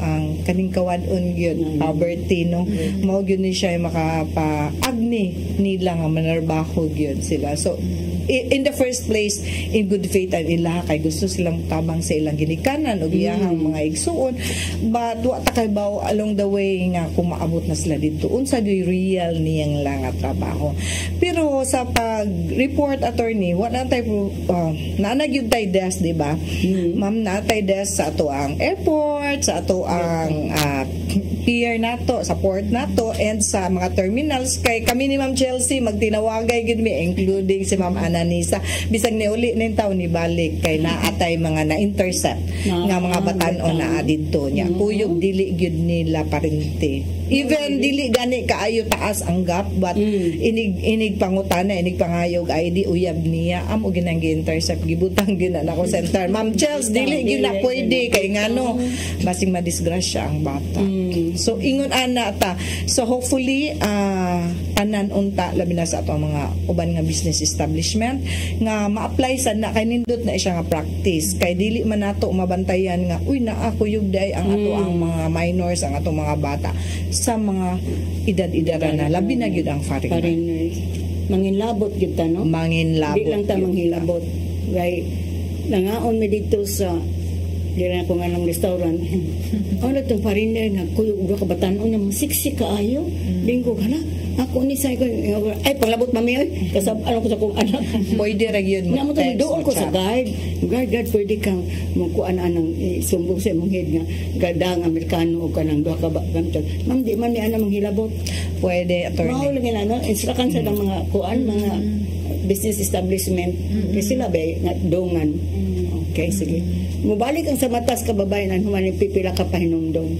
Ang kaning kawadon gyud poverty mao gyud ni siya makapaagni nila nga manarbaho gyud sila. So in the first place in good faith and ila kay gusto silang tabang sa ilang ginikanan ug iyang mga igsuon but wa ta kay baw along the way nga kung maabot na sila dito unsa di real niyang lang at trabaho. Pero sa pag-report attorney wala tay naanagyud tay des di ba ma'am natay des sa ato ang airport sa ato ang pier nato sa port nato and sa mga terminals kay kami ni Ma'am Chelsea magtinawagay gid mi including si Ma'am Ananisa bisag ni uli ning taon ni balik kay naatay mga na-intercept nga mga batan-on na didto nya kuyog dili gyud nila parente even dili gani kaayo taas ang gap but inig pangutana inig pangayog ID uyab niya amo ginang gi-intercept gibutang gina nako center Ma'am Chelsea dili gyud na pwede kay ngano basing madisgrasya ang bata so ingon ana ta so hopefully tanan unta labi na sa ato mga uban nga business establishment nga ma-apply sad na kay nindot na siya nga practice kay dili man nato mabantayan nga uy naa kuyog day ang ato ang mga minors ang ato mga bata sa mga edad-edara na labi na gyud ang foreigners manginlabot gyud ta no manginlabot di lang ta manghilabot kay nangaon mi dito sa dili na ko nga ng restaurant ano itong foreigner nagkuyog ka batan-on nga siksik kaayo linggo hala ako ni say ko ay panglabot mami oy kasab ano ko sa kong anak pwede ra gyud mo text doon ko sa guide pwede kang magkuan anang sumbong sa imong head nga gadang Amerikano o kanang duha ka gamit ma'am di man ni ana manghilabot pwede attorney mao lang ana instruction sa mga kuan mga business establishment kasi sila ba nga dongan okay sige mubalik ang sa matas kababayan human pipila ka pahinumdom.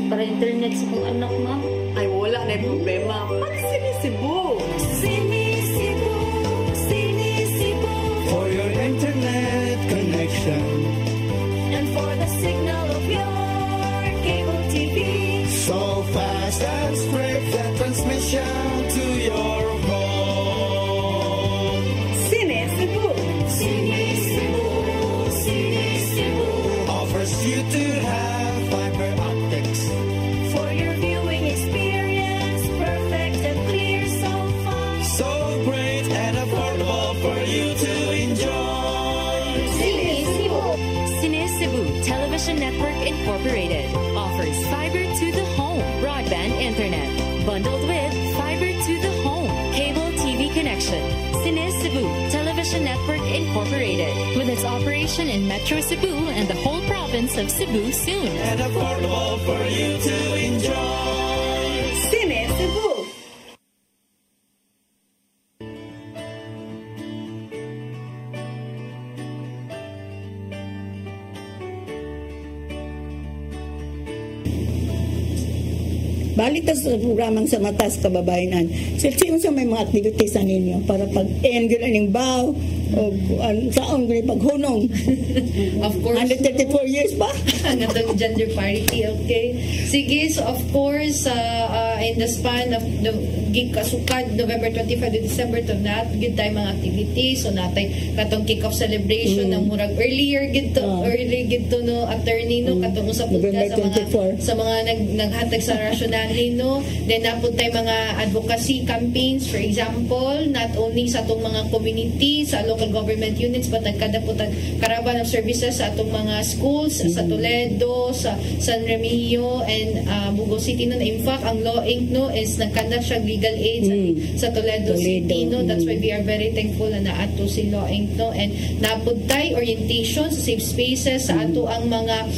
para internet sa kong anak, ma'am. Ay, wala na problema. Pag-Sinisibu. Sinisibu. For your internet connection. And for the signal of your cable TV. So fast and straight that transmission to your home. Sinisibu. Offers you to have fiber optics. For your viewing experience, perfect and clear so far. So great and affordable for you to enjoy. Sinisibu Television Network Incorporated offers fiber to the home broadband internet bundled with fiber to the home cable TV connection. Sinisibu Television Network Incorporated with its operation in Metro Cebu and the whole province of Cebu soon. And affordable for you to enjoy. Sinisibu. Balik sa programang sa Matas Kababayanan. Sino sa may mga activities sa ninyo para pag-end ng baw o saan gano'y paghunong? Of course. 134 years ba? Ang atong gender parity, okay? Sige, so of course, in the span of the kasukad November 25 to December to not good time mga activities. So natay katong kick-off celebration ng murag early gito no attorney no katong usap sa mga naghatag sa rationale no. Then napuntay mga advocacy campaigns, for example, not only sa atong mga community, sa local government units, but nagkadaputan caravan of services sa atong mga schools sa Toledo, sa San Remigio and Bugo City no. In fact, ang Law Inc. no is nagkandak siya legal aid sa Toledo City no. That's why we are very thankful na naato si Law Inc. no. And napuntay orientation sa safe spaces sa ato ang mga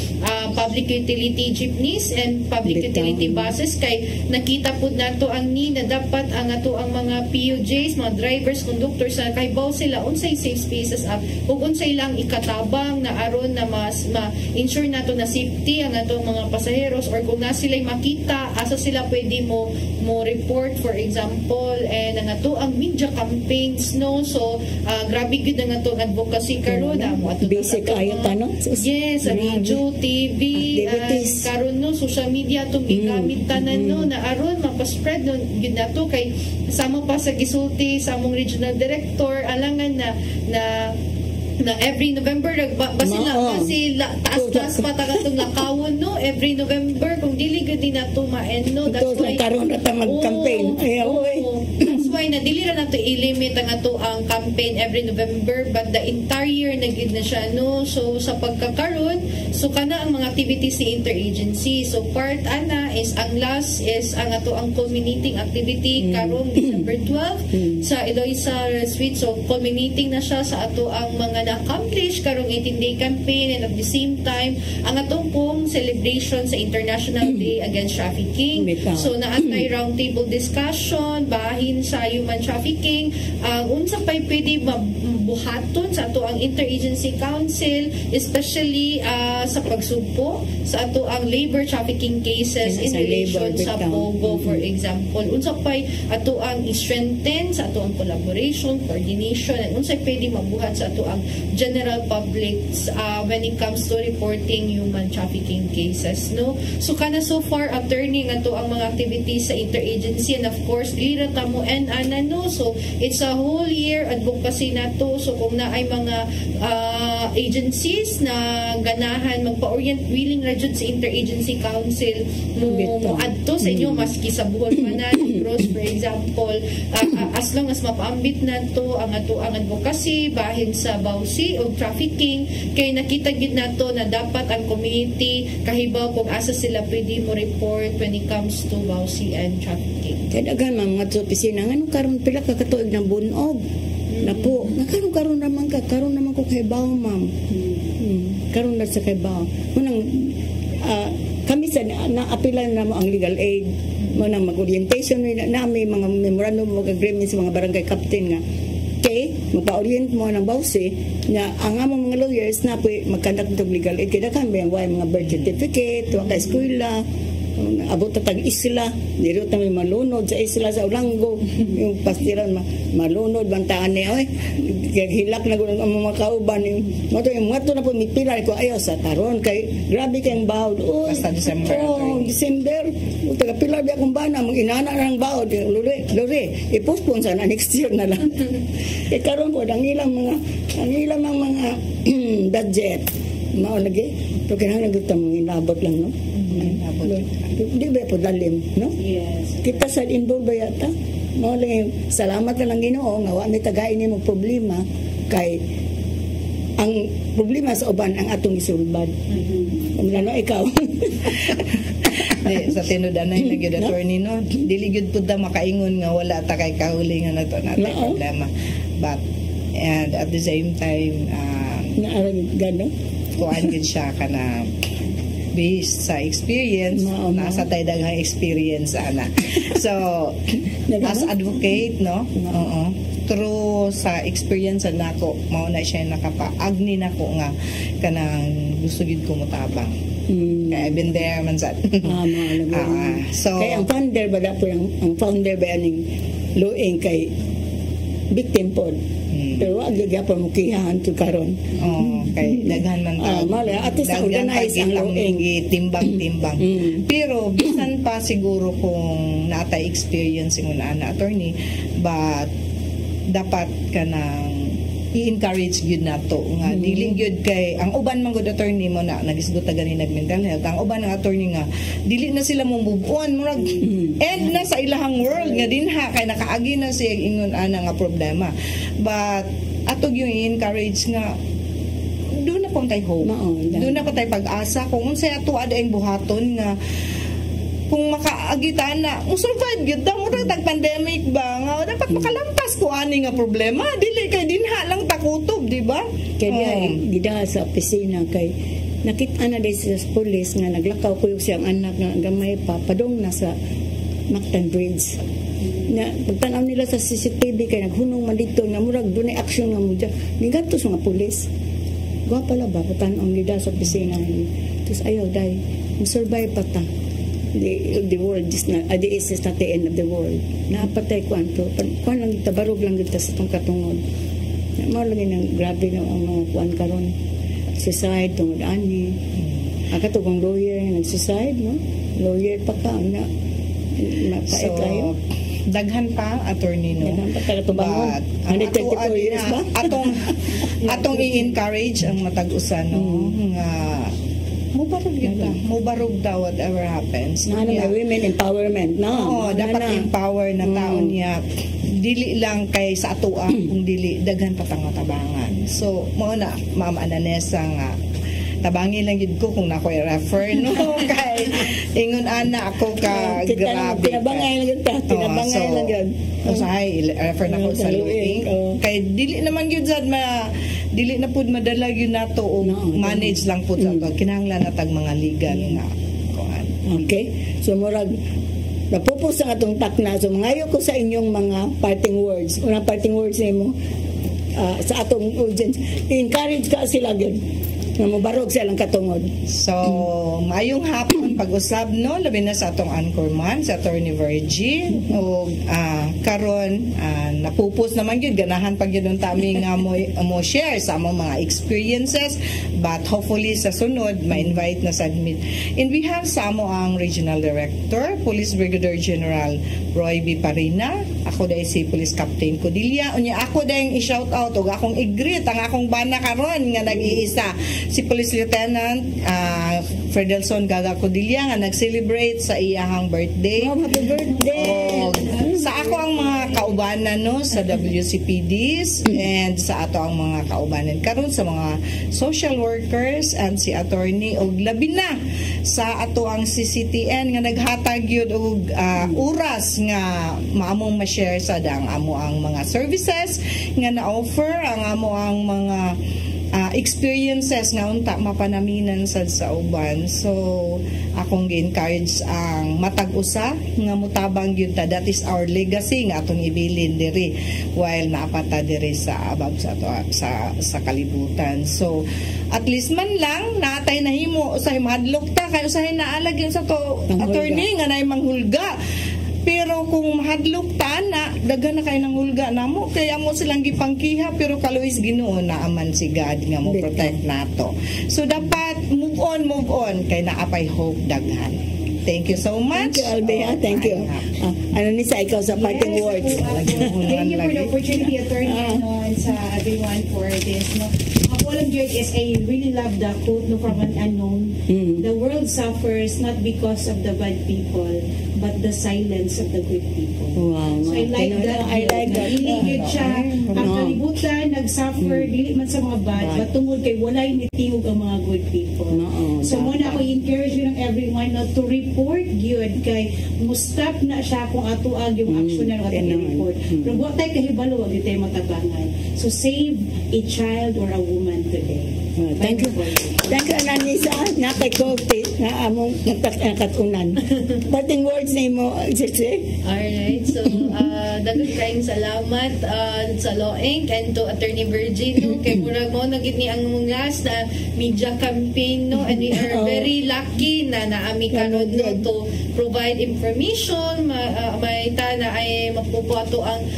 public utility jeepneys and public utility buses kay nakita pud nato ang need na dapat ang ato ang mga PUJs, mga drivers, conductors na kaibaw sila unsay safe spaces up ug unsay lang ikatabang na aron na mas ma-ensure nato na safety ang ato mga pasaheros or kung na sila'y makita asa sila pwede mo report, for example, and ang ato ang media campaigns no. So grabe gud ang ato advocacy karon mo ato basic ayo tanong. Yes, radio, TV, karon no social media atong gigamit tanan no na aron mapaspread no gid nato kay sama pa sa gisulti sa among regional director alangan na every November basin taas pa tagatong lakawon no every November kung dili gud na tumaen no that's why karon ra ta mag-campaign that's why na dili ra nato i-limit ang ato ang campaign every November but the entire year na gid na siya no. So sa pagkakaron so kana ang mga activities ni interagency so part ana is ang last is ang ato ang culminating activity karong December 12 sa Eloisa Suite. So culminating na siya sa ato ang mga na-accomplish karong 18-day campaign and at the same time ang atong pong celebration sa International Day Against Trafficking. So naatay roundtable discussion bahin sa human trafficking unsa pay pwede mabuhaton sa ato ang Interagency Council especially sa pagsugpo sa ato ang labor trafficking cases in relation sa Pogo, for example. Unsa pay ato ang i-strengthen sa ato ang collaboration, coordination and unsa pwede mabuhat sa ato ang general public when it comes to reporting human trafficking cases no. So kana so far attorney ato ang mga activities sa interagency and of course dili ta mo and ana no. So it's a whole year advocacy nato. So kung na ay mga agencies na ganahan magpa-orient willing ra jud sa Interagency Council mo adto sa inyo maski sa buhol manan Gross, for example as long as mapaambit nato ang ato ang advocacy bahin sa bawsi o trafficking kay nakita gid nato na dapat ang community kahibaw kung asa sila pwede mo report when it comes to bawsi and trafficking. Kaya dagan mga opisina ngano karon pila ka katuig ng bunog na po karon naman ko kahibaw ma'am. Karon na sa kahibaw munang kami sa naapilan na mo ang legal aid mo nang mag-orientation na may mga memorandum of agreement sa mga barangay captain nga okay, magpa-orient mo ng bawsi na ang among mga lawyers na po magkandak ng legal aid kaya kan ba yung mga birth certificate, waka eskwela abot ta tag isla, diro ta may malunod sa isla sa Ulango. Yung pastiran malunod bantaan ni oy. Hilak na gud ang mga kauban mo to yung mato na po mipilar ko ayo sa taron kay grabe kayong bawd. Basta December. December. Taga pilar biya kung bana mag inana nang bawd. Lore, i-postpone sana next year na lang. Kay karon po ang ilang mga budget mao lagi. Pero kinahanglan gud ta mga inabot lang no. Di ba po dalim, no? Yes. Kita sa involve ba yata? No, lang, salamat na lang Ginoo nga wa may tagain nimo problema kay ang problema sa uban ang atong isulbad. Ano ikaw? Sa tinudanay na gyud attorney no. Dili gyud pud ta makaingon nga wala ta kay kahulingan nato natay problema. But and at the same time naarang gano kuan gid siya kana based sa experience, nasa tayo daghang experience ana. So as advocate no, through sa experience nako mao na siya nakapaagni nako nga kanang gusto gid ko motabang. Kaya I've been there man sa. So kaya ang founder ba dapat ang founder ba ning luing kay victim pod. Pero wag gyapon mo kihan to karon. Kay daghan man ta. Mali ati sa organize ang luing timbang-timbang. Pero bisan pa siguro kung natay experience ingon ana attorney, but dapat kanang i-encourage gyud nato nga dili gyud kay ang uban man gud attorney mo na nagisgot ta gani nag mental health ang uban ng attorney nga dili na sila mumbubuan murag end na sa ilahang world nga dinha kay nakaagi na siya ingon ana nga problema, but atog yung i-encourage nga doon na po tayo hope, doon na po tayo pag-asa kung unsay ato adaing buhaton nga kung makaagitan na survive gyud ta mura tag pandemic ba nga dapat makalampas ko ani nga problema dili kay dinha lang takutob di ba kaya gida sa opisina kay nakita na din sa police nga naglakaw kuyog siyang anak nga gamay pa padong na sa Mactan Bridge na pagtanaw nila sa CCTV kay naghunong man dito nga murag dunay action nga mo dyan nigadtos mga police gwa pala ba pagtanaw nila sa opisina tapos ayaw dahil survive pa ta. The world is not this is not the end of the world. Napatay ko anto. Kuan lang tabarog lang kita sa tong katungod. Mao lang nang grabe na ang mga kuan karon. Suicide tungod ani. Aga to kung lawyer nag-suicide no. Lawyer pa ka na mapait kayo. Daghan pa attorney no. Daghan pa talaga tubangon. 124 years ba? Atong i-encourage ang matag-usa no nga mubarog daw whatever happens. Women empowerment dapat empower na taon niya dili lang kay sa atoa kung dili daghan patangatabangan. So mo na Ma'am Ananesa nga tabangi lang gid ko kung nako i-refer no kay ingon ana ako ka grabe tinabangay lang gid tinabangay lang gid usahay i-refer nako sa luing kay dili naman gyud sad dili na pud madala gyud nato og manage lang pud sa kinahanglan na tag mga legal nga kuan. Okay, so murag napupos ang atong takna. So mangayo ko sa inyong mga parting words. Unang parting words nimo sa atong audience, encourage ka sila gyud nga mobarog sa ilang katungod. So mayong hapon pag-usab no labi na sa atong anchorman sa Attorney Virgie o karon napupos naman gyud ganahan pag gyud tami nga mo share sa among mga experiences, but hopefully sa sunod ma-invite na sa admit. And we have sa amo ang Regional Director Police Brigadier General Roy B. Parina, ako dai si Police Captain Codilia, unya ako dai i-shout out og akong i-greet ang akong bana karon nga nag-iisa si Police Lieutenant Fredelson Gaga Codilia nga nag-celebrate sa iyahang birthday. Happy birthday! Sa ako ang mga kaubanan no sa WCPDs and sa ato ang mga kaubanan karon sa mga social workers and si attorney og labi na sa ato ang CCTN nga naghatag yun og oras nga maamong ma-share sa dang amo ang mga services nga na-offer ang amo ang mga experiences na unta mapanaminan sad sa uban. So akong gi-encourage ang matag usa nga mutabang gyud ta. That is our legacy nga atong ibilin diri while naapata diri sa abab sa kalibutan. So at least man lang natay nahimo usahay mahadlok ta kay usahay naalag yun sa to attorney nga nay manghulga. Pero kung mahadlok ta na daghan na kay nang hulga namo kaya mo silang gipangkiha pero kaluis Ginoo na aman si God nga mo protect nato. So dapat move on kay naapay hope daghan. Thank you so much. Thank you, Albea. Thank you. Ano ni sa ikaw sa parting words? Thank you for the opportunity, attorney, and sa everyone for this. All of you is I really love the quote from an unknown. The world suffers not because of the bad people, but the silence of the good people. Wow. So I like that. I like that. Really good siya. Ang kalibutan, nag-suffer, dili man sa mga bad, but tungod kay walay nitiog ang mga good people. So muna ako encourage you ng everyone to report good kay mustap na siya kung atuag yung action na report. Pero buhat tayo kahibalo, wag tayo matabangan. So save a child or a woman today. Thank you. Thank you, Ananisa. Nakay-coffee na among katunan. Parting words na mo, Siksi. Alright. So, dagang kayong salamat sa Law Inc. and to Attorney Virgin. No? Kay murag mo, nagit ni ang last na media campaign. No? And we are very lucky na naami karon no, to provide information. May na ay mapupuato ang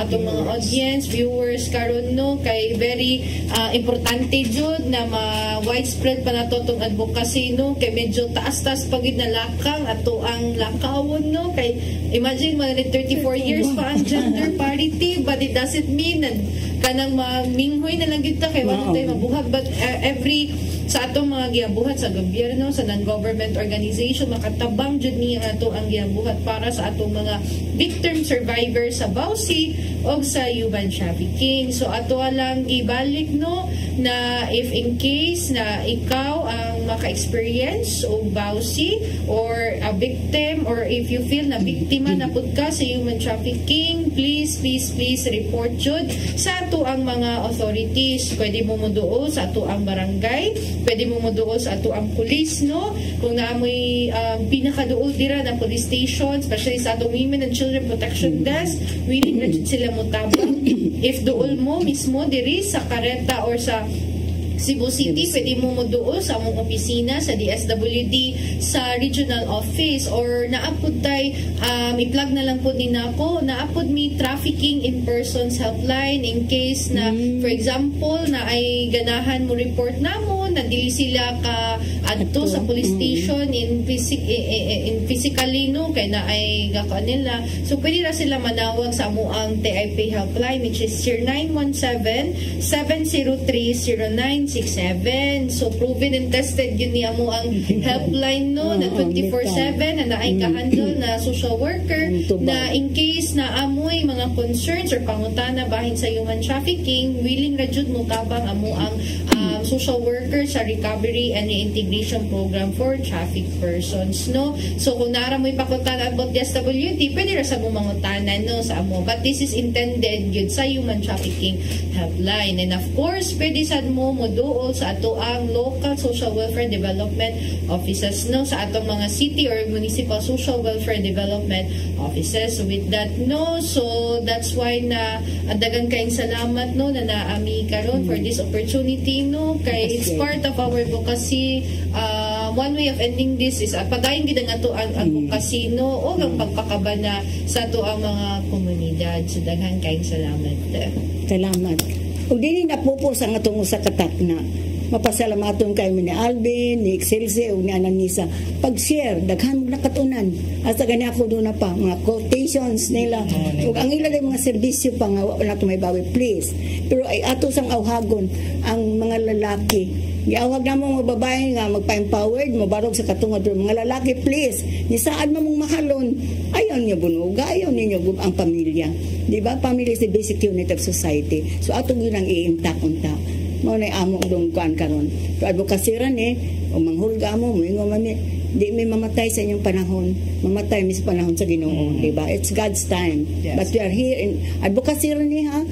atong mga audience, viewers karon no kay very importante jud na widespread pa nato tong advocacy no kay medyo taas-taas pagid na lakang ato ang lakawon no kay imagine mo 34 years pa ang gender parity but it doesn't mean na kanang minghoy na lang kita kay wala tayo mabuhat but every sa atong mga giabuhat sa gobyerno, sa non-government organization, makatabang jud niya ato ang giabuhat para sa atong mga victim survivors sa bawsi o sa human trafficking. So ato lang ibalik no na if in case na ikaw ang maka-experience o bawsi or a victim or if you feel na biktima na pud ka sa human trafficking, please report jud sa ato ang mga authorities. Pwede mo muduo sa ato ang barangay, pwede mo muduol sa ato ang police no kung naamoy pinakaduol dira na police station especially sa atong Women and Children Protection Desk willing na sila mutabang if duol mo mismo diri sa Careta or sa Cebu City, pwede mo muduol sa among opisina sa DSWD sa regional office or naapod tay i-plug na lang po din ako naapod mi trafficking in persons helpline in case na for example na ay ganahan mo report namo na dili sila ka adto sa police station in physically no kay na ay gaka nila so pwede ra sila manawag sa amuang TIP helpline which is 0917-703-0967. So proven and tested yun ni amo ang helpline no na 24/7 na naay ka-handle na social worker na in case na amoy mga concerns or pangutana bahin sa human trafficking willing ra jud mo tabang amo ang social worker sa recovery and integration program for trafficked persons no so kung nara mo'y pakutana about DSWD pwede ra sa mo mangutanan no sa amo but this is intended yun sa human trafficking helpline and of course pwede sad mo duol sa ato ang local social welfare development offices no sa atong mga city or municipal social welfare development offices so with that no so that's why na daghang kayong salamat no na naami karon for this opportunity no kay it's part of our advocacy one way of ending this is padayon gid ang ato ang advocacy no o ang pagpakabana sa ato ang mga komunidad so daghang kayong salamat ug dinhi napupos ang atong usa ka na mapasalamaton kay ni Alvin, ni Excelsior, ni Ananisa. Pag-share, daghan mo nakatunan. Asa gani ako doon na pa, mga quotations nila. Ug ang ilang mga serbisyo pa nga wala to may bawi, please. Pero ay ato sang awhagon ang mga lalaki. Giawhag na mga babae nga magpa-empowered, mabarog sa katungod mga lalaki, please. Ni saan mo mong mahalon, ayaw niyo bunuga, ayaw niyo ang pamilya. Di ba? Family is the basic unit of society. So ato yun ang iintak-untak. Mo na amo dong kuan karon. So advocacy ran o manghulga mo ingon man Di may mamatay sa inyong panahon. Mamatay mi sa panahon sa Ginoo, di ba? It's God's time. Yes. But we are here in advocacy rin niya,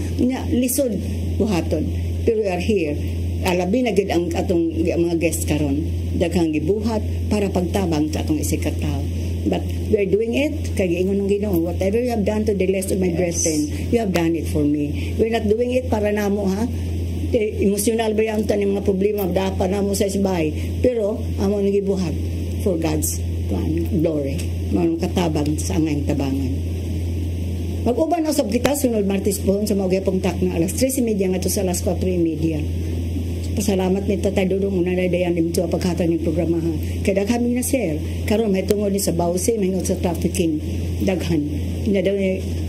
lisod buhaton. Pero we are here. Alabi na gid ang atong mga guest karon. Daghang gibuhat para pagtabang sa atong isikataw. But we are doing it kay giingon ng Ginoo, whatever you have done to the least of my brethren, you have done it for me. We're not doing it para namo ha. Emotional ba yung tanim mga problema dapat namo sa isbay. Pero amo nang gibuhat for God's glory. Mga katabang sa angay tabangan. Mag-uban na usab kita sunod Martes po sa mga gaypong takna alas 3:30 ngadto sa alas 4:30. Pasalamat ni Tatay Dudong una na dayan dito paghatag ng programa ha. Kaya kami na share. Karon may tungod ni sa bawsi, may sa trafficking. Daghan. Na daw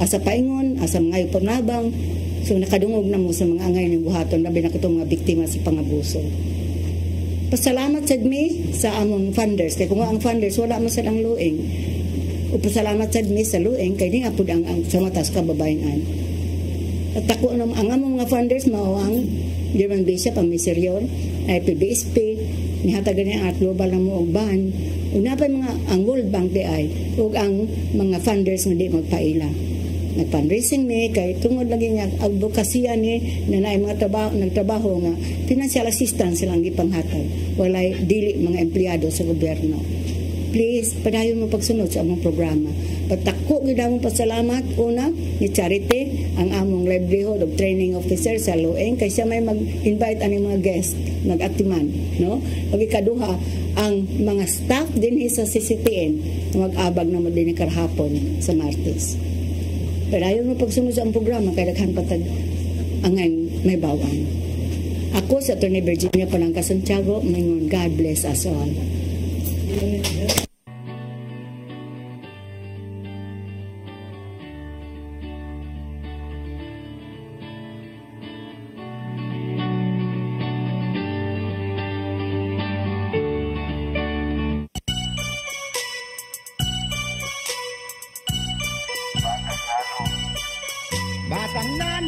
asa paingon, asa mga ipanabang. So nakadungog na mo sa mga angay ng buhaton labi na katong mga biktima sa pangabuso. Pasalamat sad mi sa among funders. Kaya kung ang funders wala man sad ang luing. O pasalamat sad mi sa luing kay di nga pud ang sa matas kababayan. At ako ang among mga funders mao ang German Bishop ang Miserior, IPBSP, nihatagan niya at global na mo og ban. Ug napay mga ang World Bank di ay ug ang mga funders nga di magpaila. Nag-fundraising ni kay tungod lagi nga advokasya ni na naay mga nagtrabaho nga financial assistance silang gipanghatag. Walay dili mga empleyado sa gobyerno. Please, padayon mo pagsunod sa among programa. Patako gid among pasalamat una ni Charity ang among livelihood of training officer sa Lueng kay siya may mag-invite ani mga guest mag-atiman, no? Pag ikaduha ang mga staff din sa CCTN mag-abag na mo din karhapon sa Martes. Padayon mo pagsunod sa among programa kay daghan patag angay may bawang. Ako sa Attorney Virginia Palangka Santiago, mingon God bless us all.